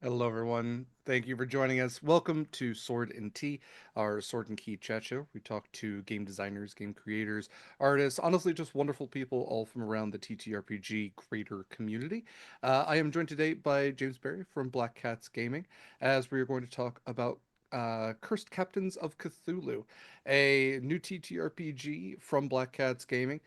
Hello, everyone. Thank you for joining us. Welcome to Sword and Tea, our Sword and Key chat show. We talk to game designers, game creators, artists, honestly, just wonderful people all from around the ttrpg creator community. I am joined today by James Barry from Black Cats Gaming, as we are going to talk about Cursed Captains of Cthulhu, a new TTRPG from Black Cats Gaming,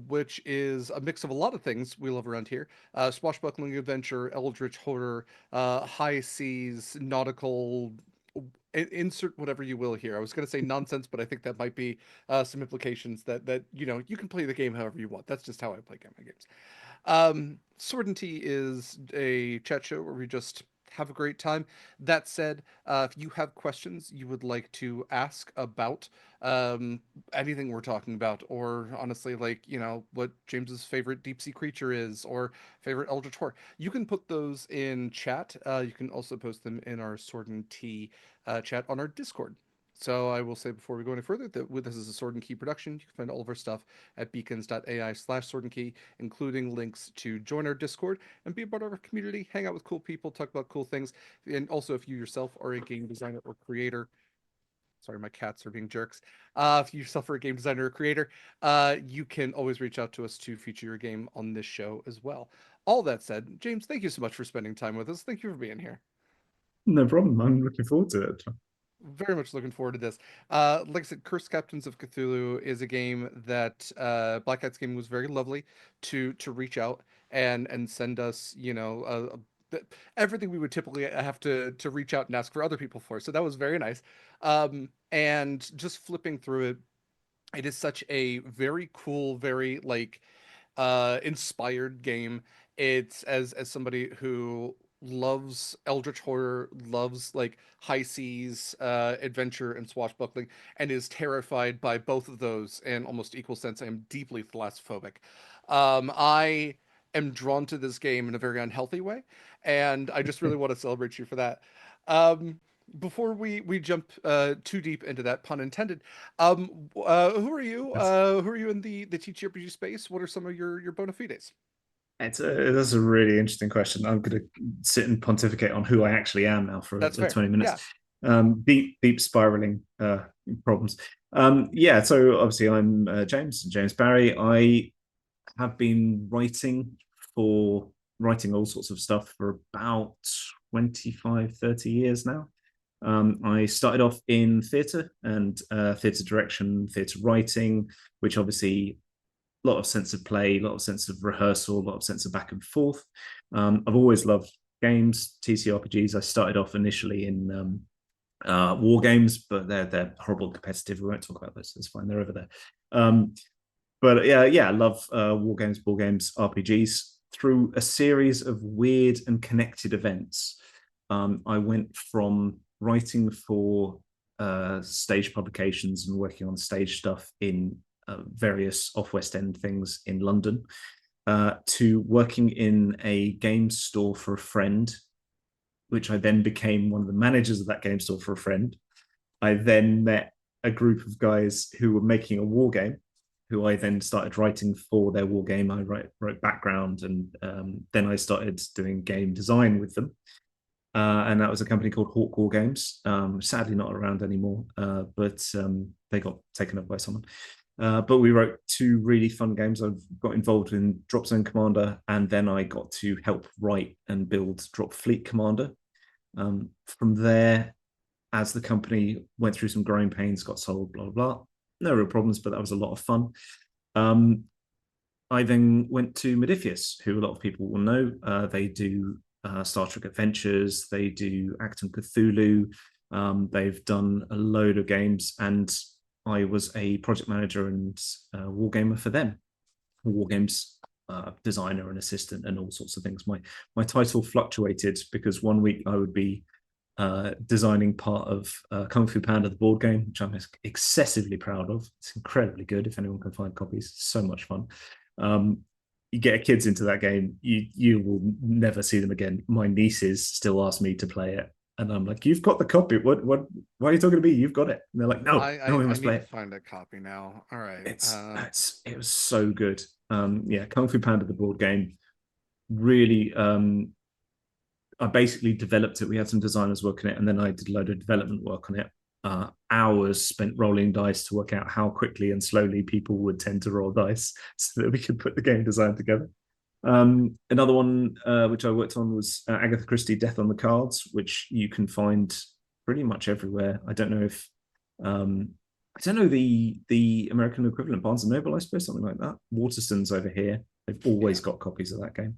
which is a mix of a lot of things we love around here: swashbuckling adventure, eldritch horror, high seas, nautical. Insert whatever you will here. I was going to say nonsense, but I think that might be some implications that you can play the game however you want. That's just how I play my games. Sword and Tea is a chat show where we just have a great time. That said, if you have questions you would like to ask about um, anything we're talking about, or honestly, like, what James's favorite deep sea creature is, or favorite Eldritch Horror, you can put those in chat. You can also post them in our Sword and Tea chat on our Discord. So I will say before we go any further that this is a Sword and Key production. You can find all of our stuff at beacons.ai/Sword and Key, including links to join our Discord and be a part of our community, hang out with cool people, talk about cool things. And also, if you yourself are a game designer or creator, sorry, my cats are being jerks. If you yourself are a game designer or creator, you can always reach out to us to feature your game on this show as well. All that said, James, thank you so much for spending time with us. Thank you for being here. No problem. I'm looking forward to it. Very much looking forward to this. Like I said, Cursed Captains of Cthulhu is a game that Black Cat's Gaming was very lovely to reach out and send us, everything we would typically have to reach out and ask for other people for. So that was very nice. And just flipping through it, it is such a very cool, very like inspired game. It's as somebody who loves eldritch horror, loves like high seas adventure and swashbuckling, and is terrified by both of those in almost equal sense. I am deeply thalassophobic. I am drawn to this game in a very unhealthy way, and I just really want to celebrate you for that. um before we jump too deep into that, pun intended, who are you? That's Who are you in the TTRPG space? What are some of your bona fides? that's a really interesting question. I'm going to sit and pontificate on who I actually am now for That's fair. 20 minutes. Yeah. Deep spiraling problems. Yeah, so obviously I'm James Barry. I have been writing all sorts of stuff for about 25, 30 years now. I started off in theatre and theatre direction, theatre writing, which obviously a lot of sense of play, a lot of sense of rehearsal, a lot of sense of back and forth. I've always loved games, TCRPGs. I started off initially in war games, but they're horrible competitive. We won't talk about those. It's fine. They're over there. But yeah, I love war games, ball games, RPGs. Through a series of weird and connected events, I went from writing for stage publications and working on stage stuff in various off West End things in London, to working in a game store for a friend, which I then became one of the managers of that game store for a friend. I then met a group of guys who were making a war game, who I then started writing for their war game. I wrote background, and then I started doing game design with them. And that was a company called Hawk War Games. Sadly, not around anymore, but they got taken up by someone. But we wrote two really fun games. I got involved in Drop Zone Commander, and then I got to help write and build Drop Fleet Commander. From there, as the company went through some growing pains, got sold, blah, blah, blah. No real problems, but that was a lot of fun. Um, I then went to Modifius, who a lot of people will know. They do Star Trek Adventures, they do Acton Cthulhu, they've done a load of games, and I was a project manager and wargamer for them. War games designer and assistant and all sorts of things. My title fluctuated because one week I would be designing part of Kung Fu Panda, the board game, which I'm excessively proud of. It's incredibly good. If anyone can find copies, it's so much fun. Um, you get kids into that game, you will never see them again. My nieces still ask me to play it, and I'm like, "You've got the copy. What? Why are you talking to me? You've got it." And they're like, "No, I, no, I we I must need play to it." find a copy now. All right. It was so good. Yeah, Kung Fu Panda, the board game, really I basically developed it. We had some designers working it, and then I did a load of development work on it. Hours spent rolling dice to work out how quickly and slowly people would tend to roll dice so that we could put the game design together. Another one which I worked on was Agatha Christie Death on the Cards, which you can find pretty much everywhere. I don't know if I don't know the American equivalent, Barnes and Noble, I suppose, something like that. Waterstones over here, they've always got copies of that game.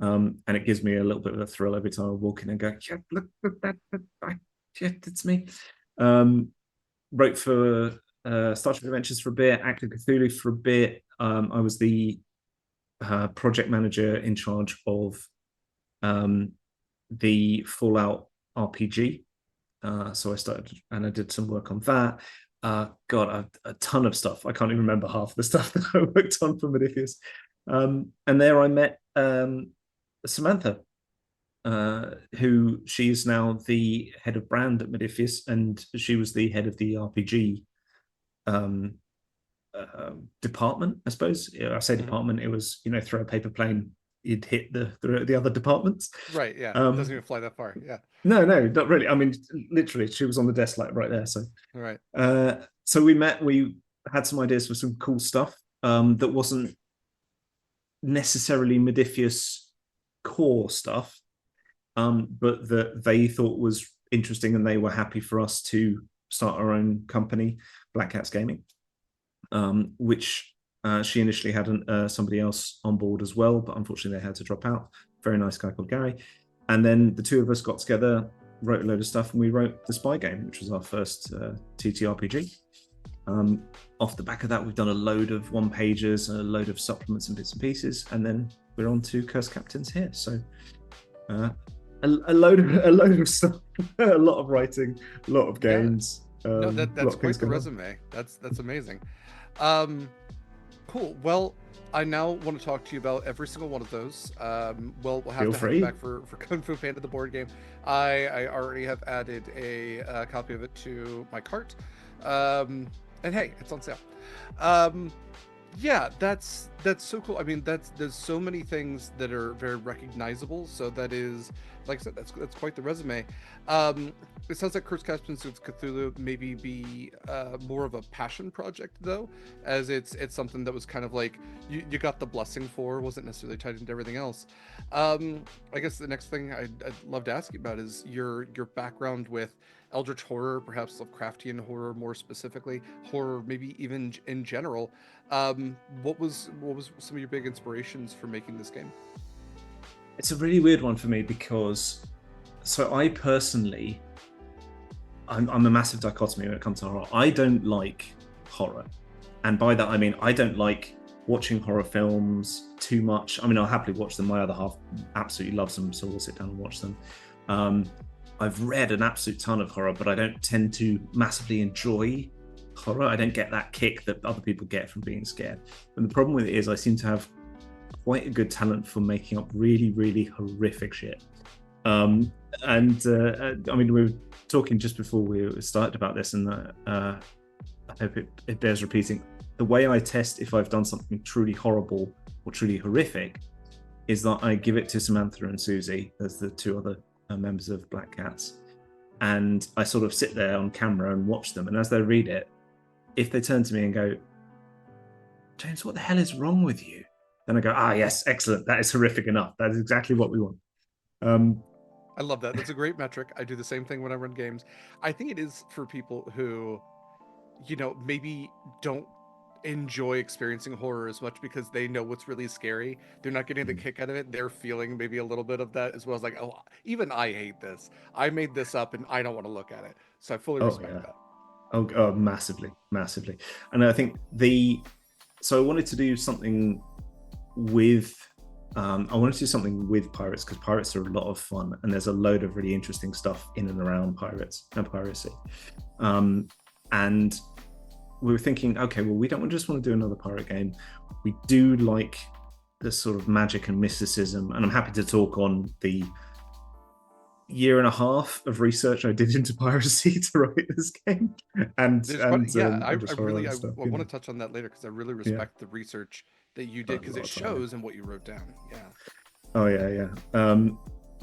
And it gives me a little bit of a thrill every time I walk in and go, yeah, look at that, yeah, it's me. Wrote for Star Trek Adventures for a bit, Active Cthulhu for a bit. I was the project manager in charge of the Fallout RPG. So I started and I did some work on that. God, a ton of stuff. I can't even remember half the stuff that I worked on for Modiphius. And there I met Samantha, who she is now the head of brand at Modiphius, and she was the head of the RPG department, I suppose. I say department, it was, throw a paper plane, you'd hit the other departments. Right, yeah. Doesn't even fly that far. Yeah. No, not really. I mean, literally, she was on the desk like right there. So, Right. So we met. We had some ideas for some cool stuff that wasn't necessarily Modiphius core stuff, but that they thought was interesting, and they were happy for us to start our own company, Black Cats Gaming, which she initially had somebody else on board as well, but unfortunately they had to drop out. Very nice guy called Gary. And then the two of us got together, wrote a load of stuff, and we wrote The Spy Game, which was our first ttrpg. Off the back of that, we've done a load of one-pagers, a load of supplements and bits and pieces, and then we're on to Cursed Captains here. So a load of stuff, a lot of writing, a lot of games. No, that's quite the resume. That's amazing. Cool. Well, I now want to talk to you about every single one of those. We'll have to have you back for Kung Fu Panda, the board game. I already have added a copy of it to my cart. And hey, it's on sale. Yeah, that's so cool. I mean, there's so many things that are very recognizable. So that is, like I said, that's quite the resume. It sounds like Captains of Cthulhu maybe be more of a passion project though, as it's something that was kind of like you got the blessing for, wasn't necessarily tied into everything else. I guess the next thing I'd love to ask you about is your background with Eldritch horror, perhaps Lovecraftian horror more specifically, horror maybe even in general. What was some of your big inspirations for making this game? It's a really weird one for me because, so I personally, I'm a massive dichotomy when it comes to horror. I don't like horror, and by that I mean I don't like watching horror films too much. I mean, I'll happily watch them. My other half absolutely loves them, so we'll sit down and watch them. I've read an absolute ton of horror, but I don't tend to massively enjoy horror. I don't get that kick that other people get from being scared. And the problem with it is I seem to have quite a good talent for making up really, really horrific shit. I mean, we were talking just before we started about this, and I hope it bears repeating. The way I test if I've done something truly horrible or truly horrific is that I give it to Samantha and Susie as the two other members of Black Cats, and I sort of sit there on camera and watch them, and as they read it, if they turn to me and go, James, what the hell is wrong with you? Then I go, yes, excellent, that is horrific enough, that is exactly what we want. I love that. That's a great metric. I do the same thing when I run games. I think it is for people who, maybe don't enjoy experiencing horror as much because they know what's really scary. They're not getting the kick out of it. They're feeling maybe a little bit of that as well as like, oh, even I hate this. I made this up and I don't want to look at it. So I fully respect that. Oh, massively. And I think so I wanted to do something with pirates, because pirates are a lot of fun and there's a load of really interesting stuff in and around pirates and piracy. And we were thinking, okay, well, we don't just want to do another pirate game. We do like the sort of magic and mysticism, and I'm happy to talk on the year and a half of research I did into piracy to write this game. I want to touch on that later because I really respect the research that you did, because it shows in what you wrote down. Yeah. Oh yeah.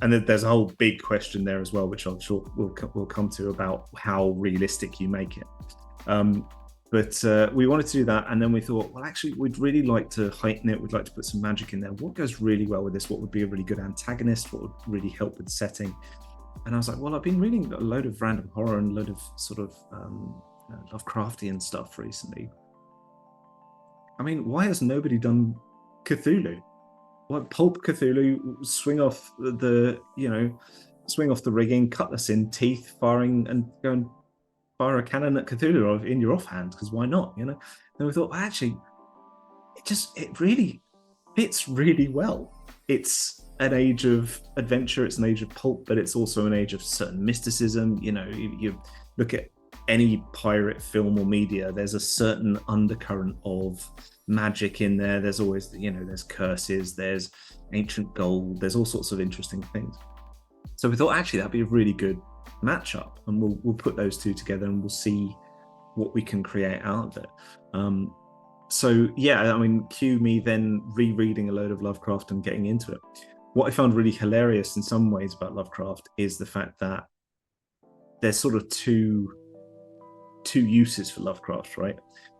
and there's a whole big question there as well, which I'm sure we'll come to, about how realistic you make it. But we wanted to do that, and then we thought, well, actually, we'd really like to heighten it. We'd like to put some magic in there. What goes really well with this? What would be a really good antagonist? What would really help with the setting? And I was like, well, I've been reading a load of random horror and a load of sort of Lovecraftian stuff recently. I mean, why has nobody done Cthulhu? What, pulp Cthulhu, swing off the rigging, cutlass in, teeth, firing, and go and fire a cannon at Cthulhu in your offhand, because why not? And we thought, well, actually, it really fits really well. It's an age of adventure, it's an age of pulp, but it's also an age of certain mysticism. You look at any pirate film or media, there's a certain undercurrent of magic in there. There's always, there's curses, there's ancient gold, there's all sorts of interesting things. So we thought, actually, that'd be a really good matchup, and we'll put those two together and we'll see what we can create out of it. So yeah, I mean, cue me then rereading a load of Lovecraft and getting into it. What I found really hilarious in some ways about Lovecraft is the fact that there's sort of two uses for Lovecraft, right?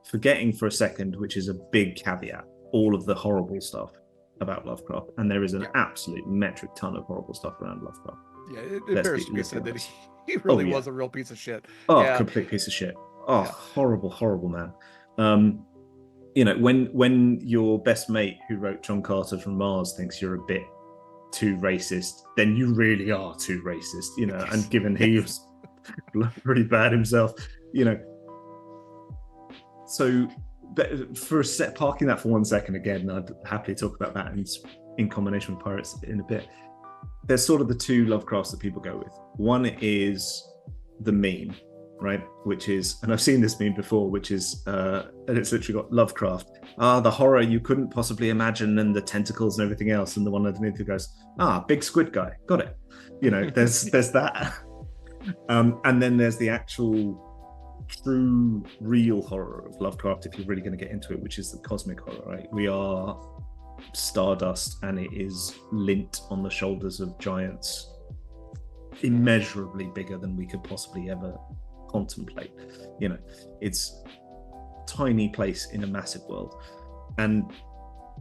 Forgetting for a second, which is a big caveat, all of the horrible stuff about Lovecraft, and there is an absolute metric ton of horrible stuff around Lovecraft. Yeah, it bears to be said that he really was a real piece of shit. Complete piece of shit. Horrible, horrible man. When your best mate who wrote John Carter from Mars thinks you're a bit too racist, then you really are too racist, and given he was pretty bad himself, So for parking that for 1 second again, I'd happily talk about that in combination with Pirates in a bit. There's sort of the two Lovecrafts that people go with. One is the meme, right? Which is, and I've seen this meme before, which is, and it's literally got Lovecraft, the horror you couldn't possibly imagine, and the tentacles and everything else. And the one underneath it goes, big squid guy, got it. There's that. And then there's the actual true, real horror of Lovecraft, if you're really going to get into it, which is the cosmic horror, right? We are stardust, and it is lint on the shoulders of giants immeasurably bigger than we could possibly ever contemplate. It's a tiny place in a massive world. And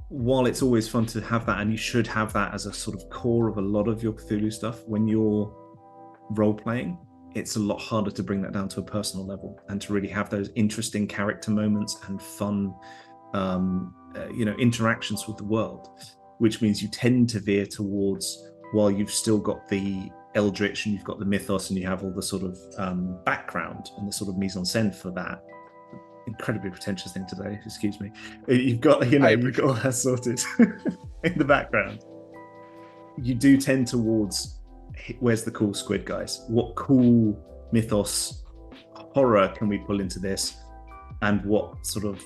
while it's always fun to have that, and you should have that as a sort of core of a lot of your Cthulhu stuff, when you're role-playing, it's a lot harder to bring that down to a personal level and to really have those interesting character moments and fun interactions with the world, which means you tend to veer towards, while you've still got the eldritch and you've got the mythos and you have all the sort of background and the sort of mise en scène for that incredibly pretentious thing today, excuse me, you've got all that sorted in the background. You do tend towards, where's the cool squid guys, what cool mythos horror can we pull into this, and what sort of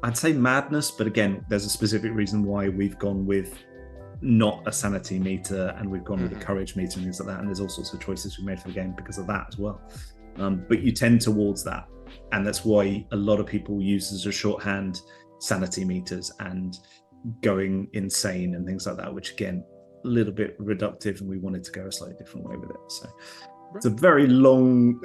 I'd say madness, but again, there's a specific reason why we've gone with not a sanity meter and we've gone with a courage meter and things like that, and there's all sorts of choices we made for the game because of that as well. But you tend towards that, and that's why a lot of people use as a shorthand sanity meters and going insane and things like that, which again, a little bit reductive, and we wanted to go a slightly different way with it. So it's a very long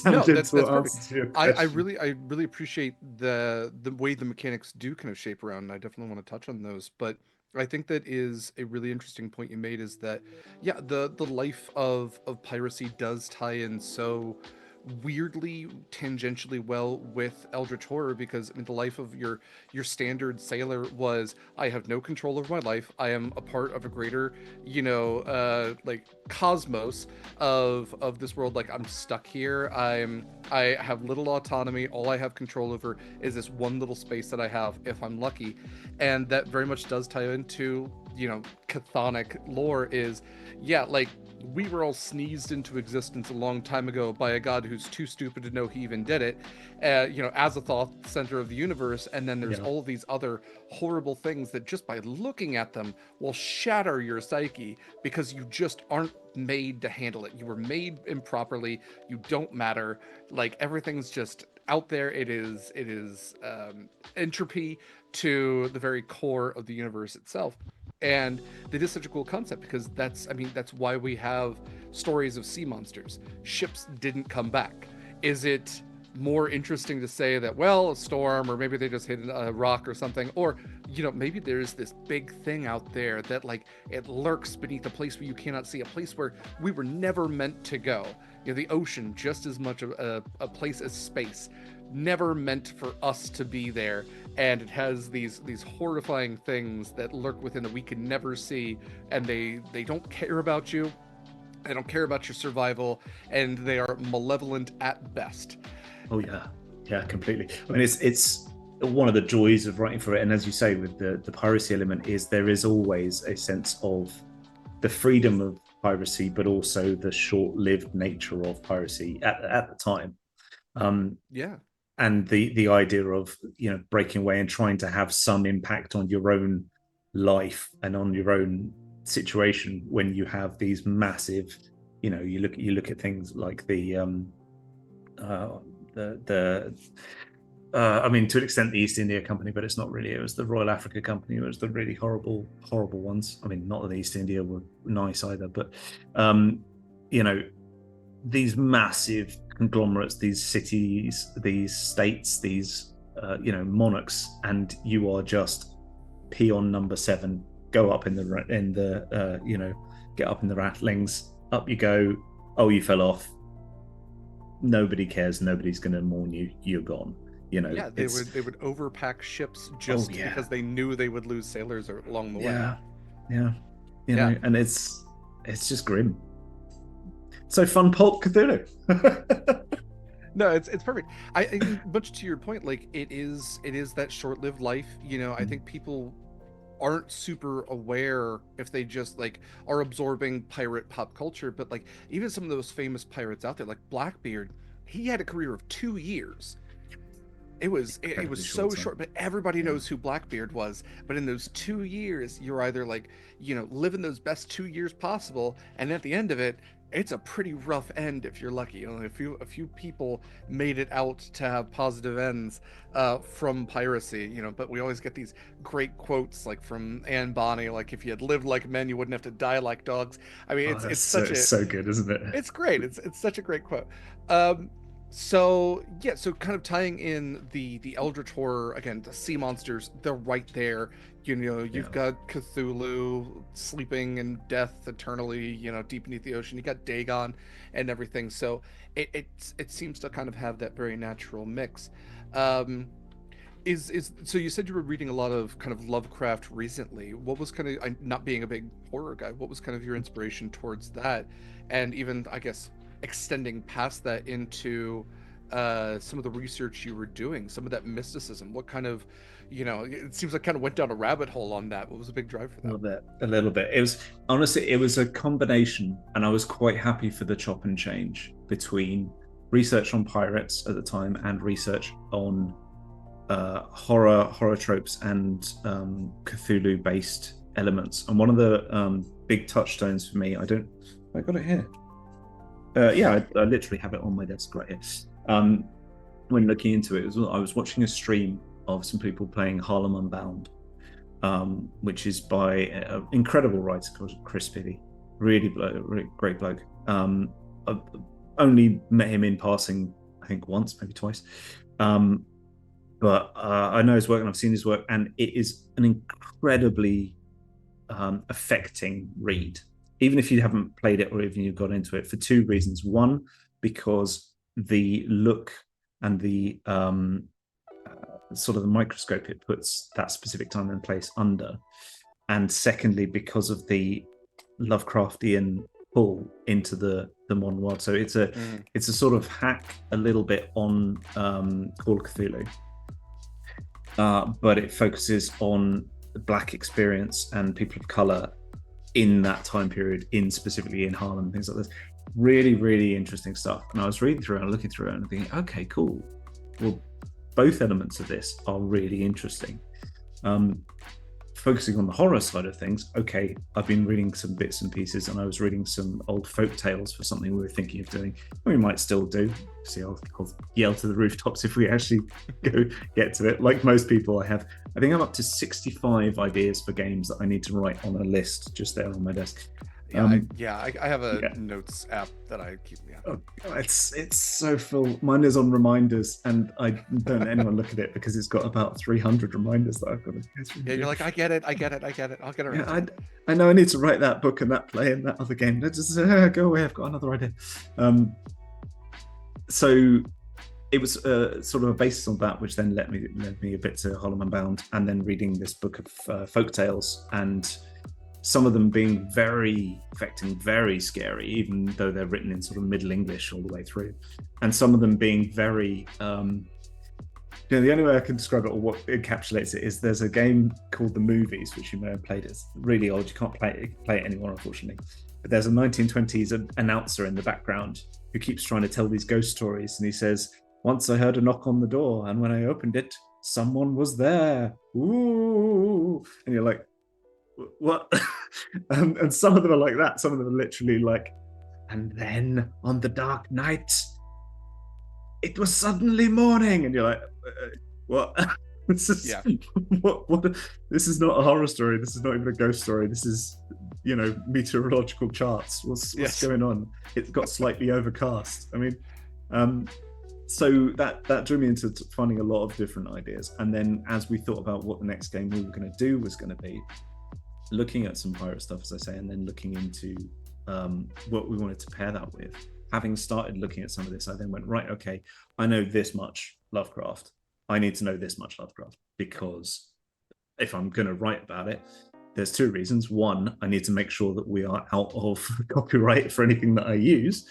tangent to answer your question. I really appreciate the way the mechanics do kind of shape around, and I definitely want to touch on those. But I think that is a really interesting point you made, is that the life of piracy does tie in so weirdly tangentially well with eldritch horror, because I mean, the life of your standard sailor was, I have no control over my life, I am a part of a greater like cosmos of this world, like I'm stuck here, I have little autonomy, all I have control over is this one little space that I have if I'm lucky. And that very much does tie into chthonic lore is, yeah, like we were all sneezed into existence a long time ago by a god who's too stupid to know he even did it. Azathoth, center of the universe, and then there's Yeah. all of these other horrible things that just by looking at them will shatter your psyche because you just aren't made to handle it. You were made improperly. You don't matter. Like everything's just out there. It is entropy to the very core of the universe itself. And it is such a cool concept because that's why we have stories of sea monsters. Ships didn't come back. Is it more interesting to say that, well, a storm, or maybe they just hit a rock or something, or maybe there's this big thing out there that like it lurks beneath a place where you cannot see, a place where we were never meant to go. The ocean, just as much a place as space, never meant for us to be there, and it has these horrifying things that lurk within that we can never see, and they don't care about you, they don't care about your survival, and they are malevolent at best. Oh yeah, yeah, completely. I mean, it's one of the joys of writing for it, and as you say, with the piracy element, is there is always a sense of the freedom of piracy, but also the short-lived nature of piracy at the time. Yeah. And the idea of breaking away and trying to have some impact on your own life and on your own situation when you have these massive, you look at things like I mean, to an extent, the East India Company, but it's not really. It was the Royal Africa Company. It was the really horrible ones. I mean, not that the East India were nice either, but these massive conglomerates, these cities, these states, these monarchs, and you are just peon number 7. Go up in the get up in the ratlings. Up you go. Oh, you fell off. Nobody cares. Nobody's going to mourn you. You're gone. Yeah, they would overpack ships just because they knew they would lose sailors along the way. Yeah. And it's just grim. So fun pulp Cthulhu. No, it's perfect. I much to your point, like it is that short-lived life. I think people aren't super aware if they just like are absorbing pirate pop culture, but like even some of those famous pirates out there, like Blackbeard, he had a career of 2 years. It was so short, but everybody knows who Blackbeard was. But in those 2 years, you're either like, living those best 2 years possible, and at the end of it, it's a pretty rough end if you're lucky. Only a few people made it out to have positive ends from piracy. But we always get these great quotes like from Anne Bonny, like if you had lived like men, you wouldn't have to die like dogs. I mean, it's such a so good, isn't it? it's great. It's such a great quote. Um, so yeah, so kind of tying in the Eldritch horror again, the sea monsters, they're right there. You've got Cthulhu sleeping in death eternally, deep beneath the ocean. You got Dagon and everything. So it seems to kind of have that very natural mix. Um, is so you said you were reading a lot of kind of Lovecraft recently. What was kind of, not being a big horror guy, what was kind of your inspiration towards that, and even I guess extending past that into some of the research you were doing, some of that mysticism? What kind of, it seems like kind of went down a rabbit hole on that. What was a big drive for that? A little bit. It was honestly, it was a combination, and I was quite happy for the chop and change between research on pirates at the time and research on horror tropes and Cthulhu based elements. And one of the big touchstones for me, I got it here. I literally have it on my desk right here. When looking into it, I was watching a stream of some people playing Harlem Unbound, which is by an incredible writer called Chris Biddy. Really great bloke. I've only met him in passing, I think once, maybe twice. But I know his work and I've seen his work, and it is an incredibly affecting read, even if you haven't played it or even you've got into it, for two reasons. One, because the look and the sort of the microscope it puts that specific time and place under, and secondly, because of the Lovecraftian pull into the modern world. So it's a sort of hack a little bit on Call of Cthulhu, but it focuses on Black experience and people of color in that time period, specifically in Harlem, things like this. Really, really interesting stuff. And I was reading through it and looking through it and thinking, okay, cool. Well, both elements of this are really interesting. Focusing on the horror side of things, okay, I've been reading some bits and pieces, and I was reading some old folk tales for something we were thinking of doing. We might still do. See, I'll yell to the rooftops if we actually go get to it. Like most people, I think I'm up to 65 ideas for games that I need to write on a list just there on my desk. I have a notes app that I keep. Yeah. Oh, it's so full. Mine is on reminders, and I don't let anyone look at it because it's got about 300 reminders that I've got to go through. Yeah, you're like, I get it. I'll get around. Yeah, I know I need to write that book and that play and that other game. Let's just go away. I've got another idea. So it was sort of a basis on that, which then led me a bit to Harlem Unbound, and then reading this book of folk tales, and some of them being very affecting, very scary, even though they're written in sort of Middle English all the way through, and some of them being very the only way I can describe it or what encapsulates it is there's a game called The Movies, which you may have played. It's really old. You can't play it anymore, unfortunately. But there's a 1920s announcer in the background who keeps trying to tell these ghost stories. And he says, once I heard a knock on the door, and when I opened it, someone was there. Ooh. And you're like, what? And some of them are like that. Some of them are literally like, and then on the dark night, it was suddenly morning, and you're like, what? This is what? This is not a horror story. This is not even a ghost story. This is, meteorological charts. What's going on? It got slightly overcast. I mean, so that drew me into finding a lot of different ideas. And then as we thought about what the next game we were going to do was going to be, looking at some pirate stuff, as I say, and then looking into what we wanted to pair that with. Having started looking at some of this, I then went, right, okay, I know this much Lovecraft. I need to know this much Lovecraft, because if I'm going to write about it, there's two reasons. One, I need to make sure that we are out of copyright for anything that I use,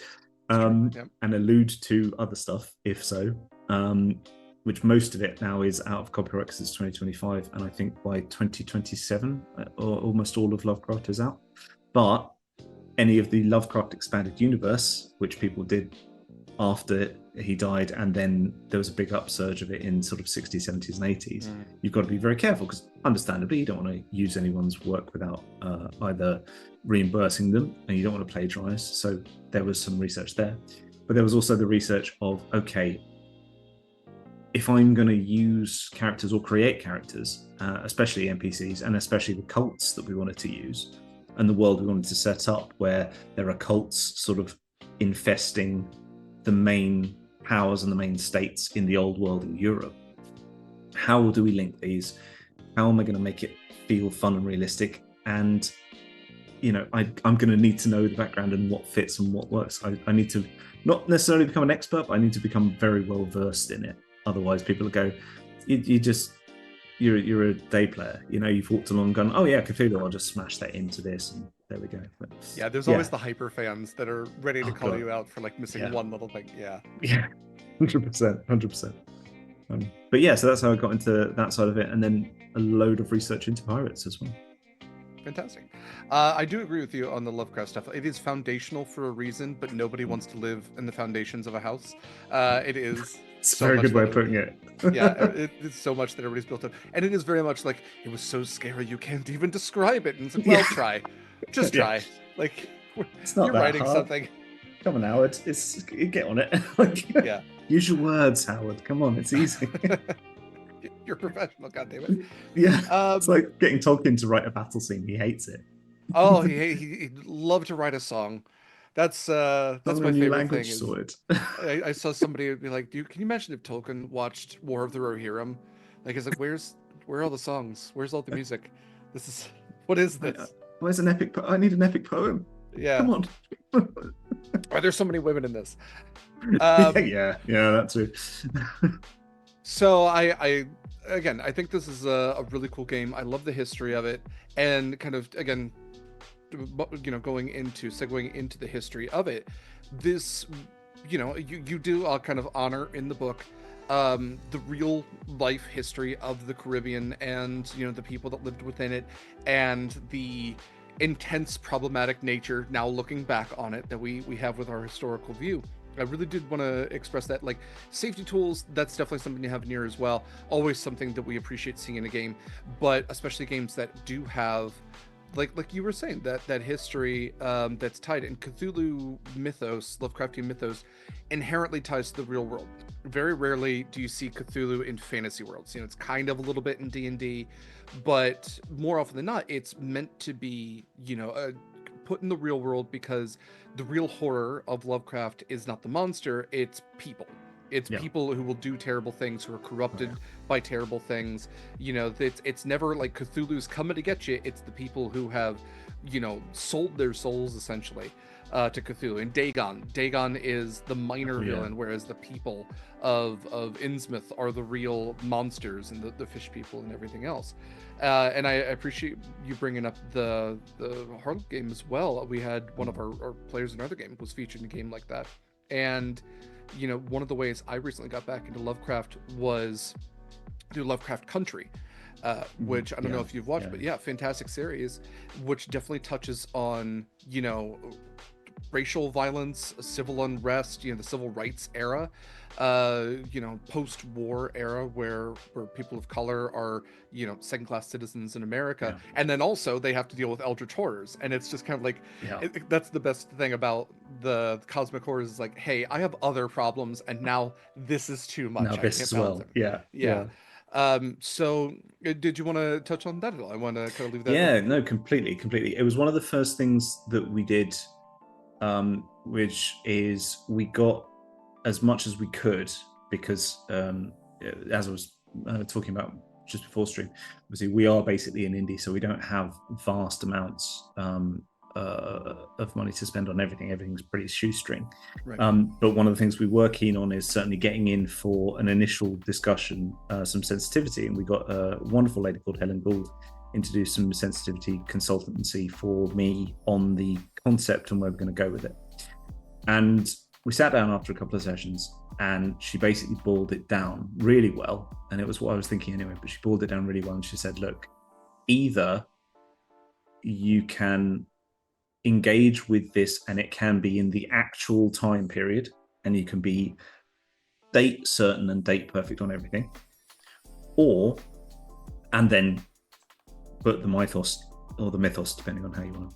and allude to other stuff, if so, which most of it now is out of copyright because it's 2025, and I think by 2027, almost all of Lovecraft is out. But any of the Lovecraft expanded universe, which people did after he died, and then there was a big upsurge of it in sort of 60s, 70s, and 80s. You've got to be very careful, because understandably, you don't want to use anyone's work without either reimbursing them, and you don't want to plagiarize. So there was some research there. But there was also the research of, okay, if I'm going to use characters or create characters, especially NPCs, and especially the cults that we wanted to use, and the world we wanted to set up, where there are cults sort of infesting the main powers and the main states in the old world in Europe, how do we link these? How am I going to make it feel fun and realistic? And, I'm going to need to know the background and what fits and what works. I need to not necessarily become an expert, but I need to become very well versed in it. Otherwise, people will go, you're a day player. You've walked along and gone, oh yeah, Cthulhu, I'll just smash that into this, and there we go. But, there's always the hyper fans that are ready to call you out for like missing one little thing. Yeah, 100%. But yeah, so that's how I got into that side of it, and then a load of research into pirates as well. Fantastic. I do agree with you on the Lovecraft stuff. It is foundational for a reason, but nobody wants to live in the foundations of a house. It is. It's a very good way of putting it. It's so much that everybody's built up, and it is very much like, it was so scary you can't even describe it. And it's like, well, try, just try. Like, it's not you're that writing hard. something. Come on, Howard. Get on it. Use your words, Howard. Come on, it's easy. You're professional, goddammit. Yeah, it's like getting Tolkien to write a battle scene. He hates it. Oh, he'd love to write a song. That's my favorite thing. Is I saw somebody be like, can you imagine if Tolkien watched War of the Rohirrim? Like, it's like, where are all the songs? Where's all the music? What is this? Where's an epic? I need an epic poem. Yeah, come on. Why are there so many women in this? Yeah, that's it. So I think this is a really cool game. I love the history of it, and kind of, again, segueing into the history of it. This, you do kind of honor in the book the real life history of the Caribbean and the people that lived within it, and the intense problematic nature now looking back on it that we have with our historical view. I really did want to express that. Like, safety tools, that's definitely something you have near as well. Always something that we appreciate seeing in a game, but especially games that do have, like you were saying, that history, that's tied in Cthulhu mythos, Lovecraftian mythos, inherently ties to the real world. Very rarely do you see Cthulhu in fantasy worlds. It's kind of a little bit in D&D, but more often than not, it's meant to be put in the real world, because the real horror of Lovecraft is not the monster, it's people. It's Yeah. people who will do terrible things, who are corrupted Yeah. by terrible things. It's never like Cthulhu's coming to get you. It's the people who have, sold their souls essentially to Cthulhu. And Dagon is the minor Yeah. villain, whereas the people of Innsmouth are the real monsters, and the fish people and everything else. And I appreciate you bringing up the Harlem game as well. We had one of our players in another game was featured in a game like that, and one of the ways I recently got back into Lovecraft was through Lovecraft Country, which I don't know if you've watched, but yeah, fantastic series, which definitely touches on racial violence, civil unrest, the civil rights era, post-war era where people of color are, second-class citizens in America, Yeah. and then also they have to deal with eldritch horrors, and it's just kind of like, Yeah. that's the best thing about the cosmic horrors, is like, hey, I have other problems, and now this is too Now much. I this can't as balance well. it. Yeah. Yeah. Yeah. So did you want to touch on that at all? I want to kind of leave that Yeah. open for No, you. completely. It was one of the first things that we did, which is we got as much as we could, because as I was talking about just before stream, obviously we are basically an indie, so we don't have vast amounts of money to spend on everything. Everything's pretty shoestring. Right. But one of the things we were keen on is certainly getting in for an initial discussion, some sensitivity, and we got a wonderful lady called Helen Gould in to do some sensitivity consultancy for me on the concept and where we're going to go with it. And we sat down after a couple of sessions, and she basically boiled it down really well. And it was what I was thinking anyway, but she boiled it down really well. And she said, look, either you can engage with this and it can be in the actual time period, and you can be date certain and date perfect on everything, and then put the mythos or the mythos, depending on how you want to.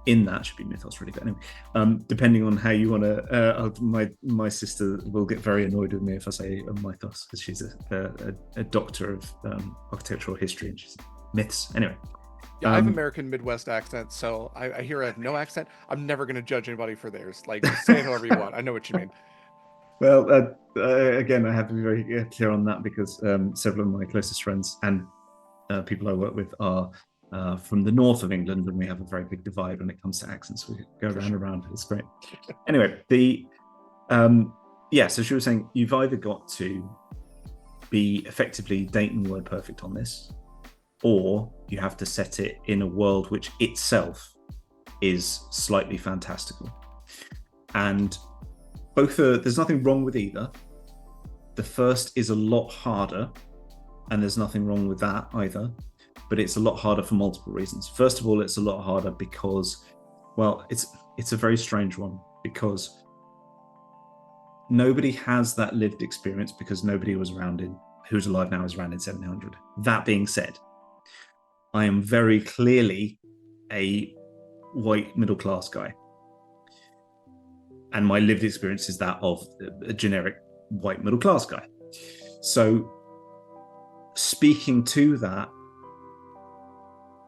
In that should be mythos, really, but anyway, depending on how you want to. My sister will get very annoyed with me if I say mythos, because she's a doctor of architectural history, and she's myths. Anyway, yeah, I have American Midwest accent, so I hear I have no accent. I'm never going to judge anybody for theirs. Like, say it however you want. I know what you mean. Well, again, I have to be very clear on that, because several of my closest friends and people I work with are from the north of England, and we have a very big divide when it comes to accents. We go round and around. It's great. Anyway, so she was saying you've either got to be effectively Dayton word perfect on this, or you have to set it in a world which itself is slightly fantastical. And both there's nothing wrong with either. The first is a lot harder, and there's nothing wrong with that either, but it's a lot harder for multiple reasons. First of all, it's a lot harder because, well, it's a very strange one, because nobody has that lived experience, because nobody was around who's alive now is around in 1700. That being said, I am very clearly a white middle-class guy, and my lived experience is that of a generic white middle-class guy. So speaking to that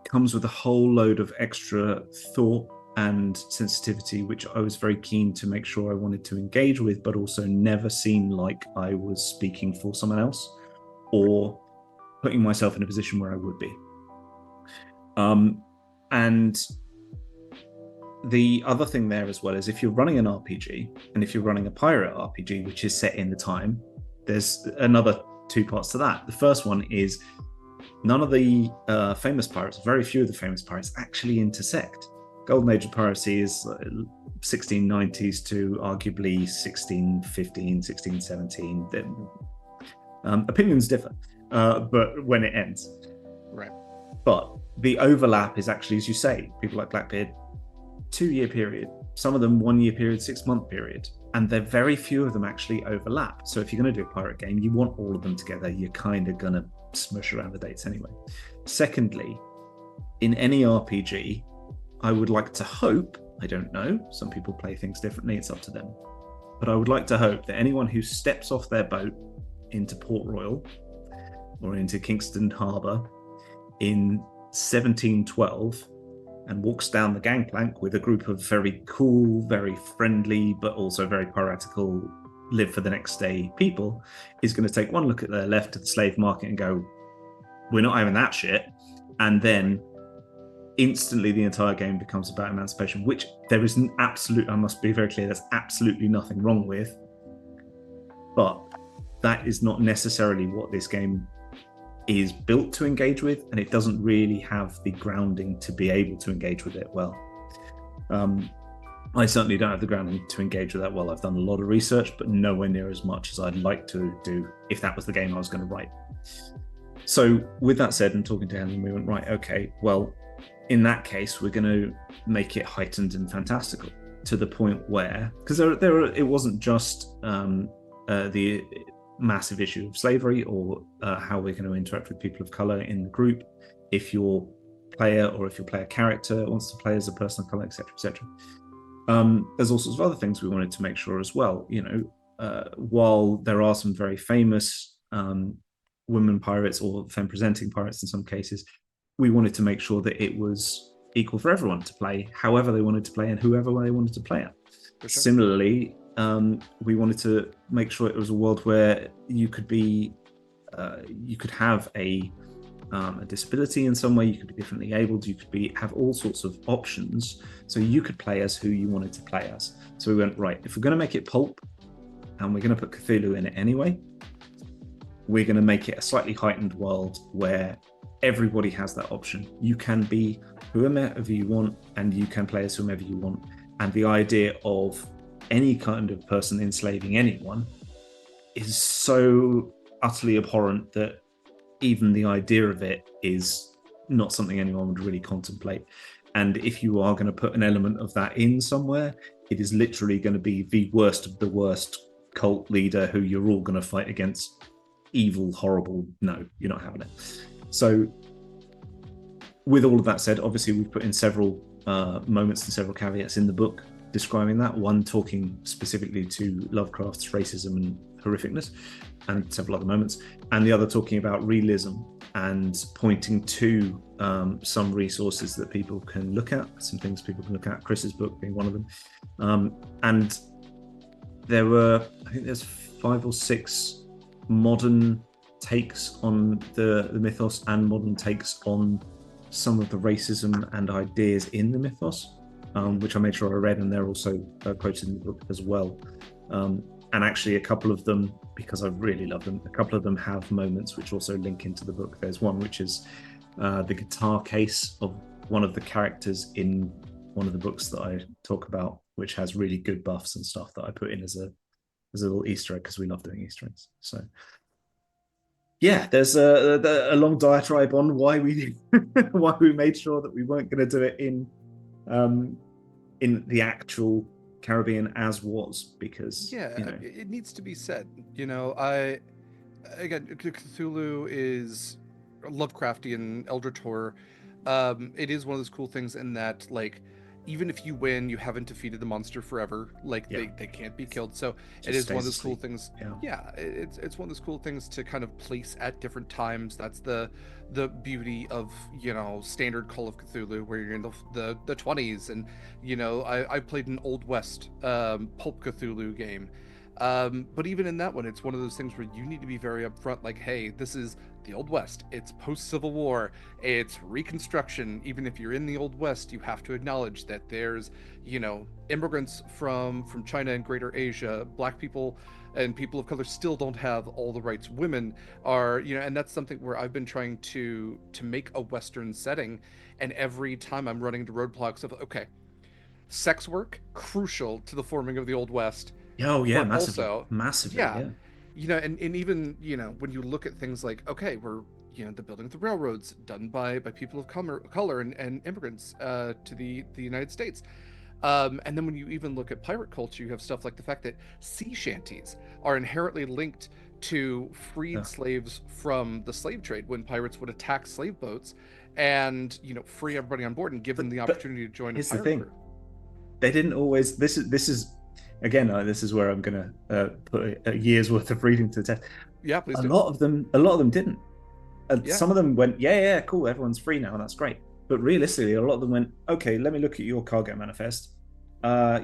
comes with a whole load of extra thought and sensitivity, which I was very keen to make sure I wanted to engage with, but also never seem like I was speaking for someone else or putting myself in a position where I would be. And the other thing there as well is, if you're running an RPG, and if you're running a pirate RPG, which is set in the time, there's another two parts to that. The first one is none of the famous pirates, very few of the famous pirates, actually intersect. golden age of piracy is 1690s to arguably 1615, 1617. Opinions differ, but when it ends. Right. But the overlap is actually, as you say, people like Blackbeard, 2-year period, some of them 1-year period, 6-month period, and they're very few of them actually overlap. So if you're going to do a pirate game, you want all of them together. You're kind of going to smush around the dates anyway. Secondly, in any RPG, I would like to hope, I don't know, some people play things differently, it's up to them, but I would like to hope that anyone who steps off their boat into Port Royal or into Kingston Harbour in 1712 and walks down the gangplank with a group of very cool, very friendly, but also very piratical, live for the next day people is going to take one look at their left at the slave market and go, we're not having that shit. And then instantly the entire game becomes about emancipation, which there is an absolute, I must be very clear, there's absolutely nothing wrong with. But that is not necessarily what this game is built to engage with, and it doesn't really have the grounding to be able to engage with it well. I certainly don't have the grounding to engage with that well. I've done a lot of research, but nowhere near as much as I'd like to do if that was the game I was going to write. So with that said, and talking to Helen, we went, right, okay, well, in that case, we're going to make it heightened and fantastical to the point where, because it wasn't just the massive issue of slavery or how we're going to interact with people of color in the group. If your player or if your player character wants to play as a person of color, etc., etc. There's all sorts of other things we wanted to make sure as well. You know, while there are some very famous women pirates or femme-presenting pirates in some cases, we wanted to make sure that it was equal for everyone to play however they wanted to play and whoever they wanted to play at. Sure. Similarly, we wanted to make sure it was a world where you could be, you could have a disability in some way, you could be differently abled, you could have all sorts of options, so you could play as who you wanted to play as. So we went, right, if we're going to make it pulp and we're going to put Cthulhu in it anyway, we're going to make it a slightly heightened world where everybody has that option. You can be whomever you want and you can play as whomever you want. And the idea of any kind of person enslaving anyone is so utterly abhorrent that even the idea of it is not something anyone would really contemplate. And if you are going to put an element of that in somewhere, it is literally going to be the worst of the worst cult leader who you're all going to fight against. Evil, horrible. No, you're not having it. So with all of that said, obviously we've put in several moments and several caveats in the book describing that, one talking specifically to Lovecraft's racism and horrificness and several other moments, and the other talking about realism and pointing to some resources that people can look at, some things people can look at, Chris's book being one of them. And there were, I think there's 5 or 6 modern takes on the mythos and modern takes on some of the racism and ideas in the mythos, which I made sure I read, and they're also quoted in the book as well. And actually a couple of them, because I really love them, a couple of them have moments which also link into the book. There's one which is the guitar case of one of the characters in one of the books that I talk about, which has really good buffs and stuff that I put in as a little Easter egg, because we love doing Easter eggs. So yeah, there's a long diatribe on why we why we made sure that we weren't going to do it in the actual Caribbean as was, because it needs to be said. Again, Cthulhu is Lovecraftian Eldritch horror. It is one of those cool things in that, like, even if you win, you haven't defeated the monster forever. Like, they can't be killed. So it is one of those cool things. It's one of those cool things to kind of place at different times. That's the beauty of standard Call of Cthulhu, where you're in the 20s, and I played an Old West pulp Cthulhu game. But even in that one, it's one of those things where you need to be very upfront, like, hey, this is the Old West. It's post-Civil War. It's Reconstruction. Even if you're in the Old West, you have to acknowledge that there's, immigrants from China and Greater Asia, Black people and people of color still don't have all the rights women are, and that's something where I've been trying to make a Western setting, and every time I'm running into roadblocks of, okay, sex work, crucial to the forming of the Old West, Oh yeah, but massively, also, massively, yeah, yeah. and even, when you look at things like, okay, we're, the building of the railroads done by people of color and immigrants to the United States. And then when you even look at pirate culture, you have stuff like the fact that sea shanties are inherently linked to freed Yeah. slaves from the slave trade when pirates would attack slave boats and, free everybody on board and give them the But opportunity to join a here's the pirate thing: crew. they didn't always. This is again. This is where I'm gonna put a year's worth of reading to the test. Yeah, please A do. lot of them, a lot of them didn't. Yeah. Some of them went, yeah, yeah, cool, everyone's free now, and that's great. But realistically, a lot of them went, okay, let me look at your cargo manifest.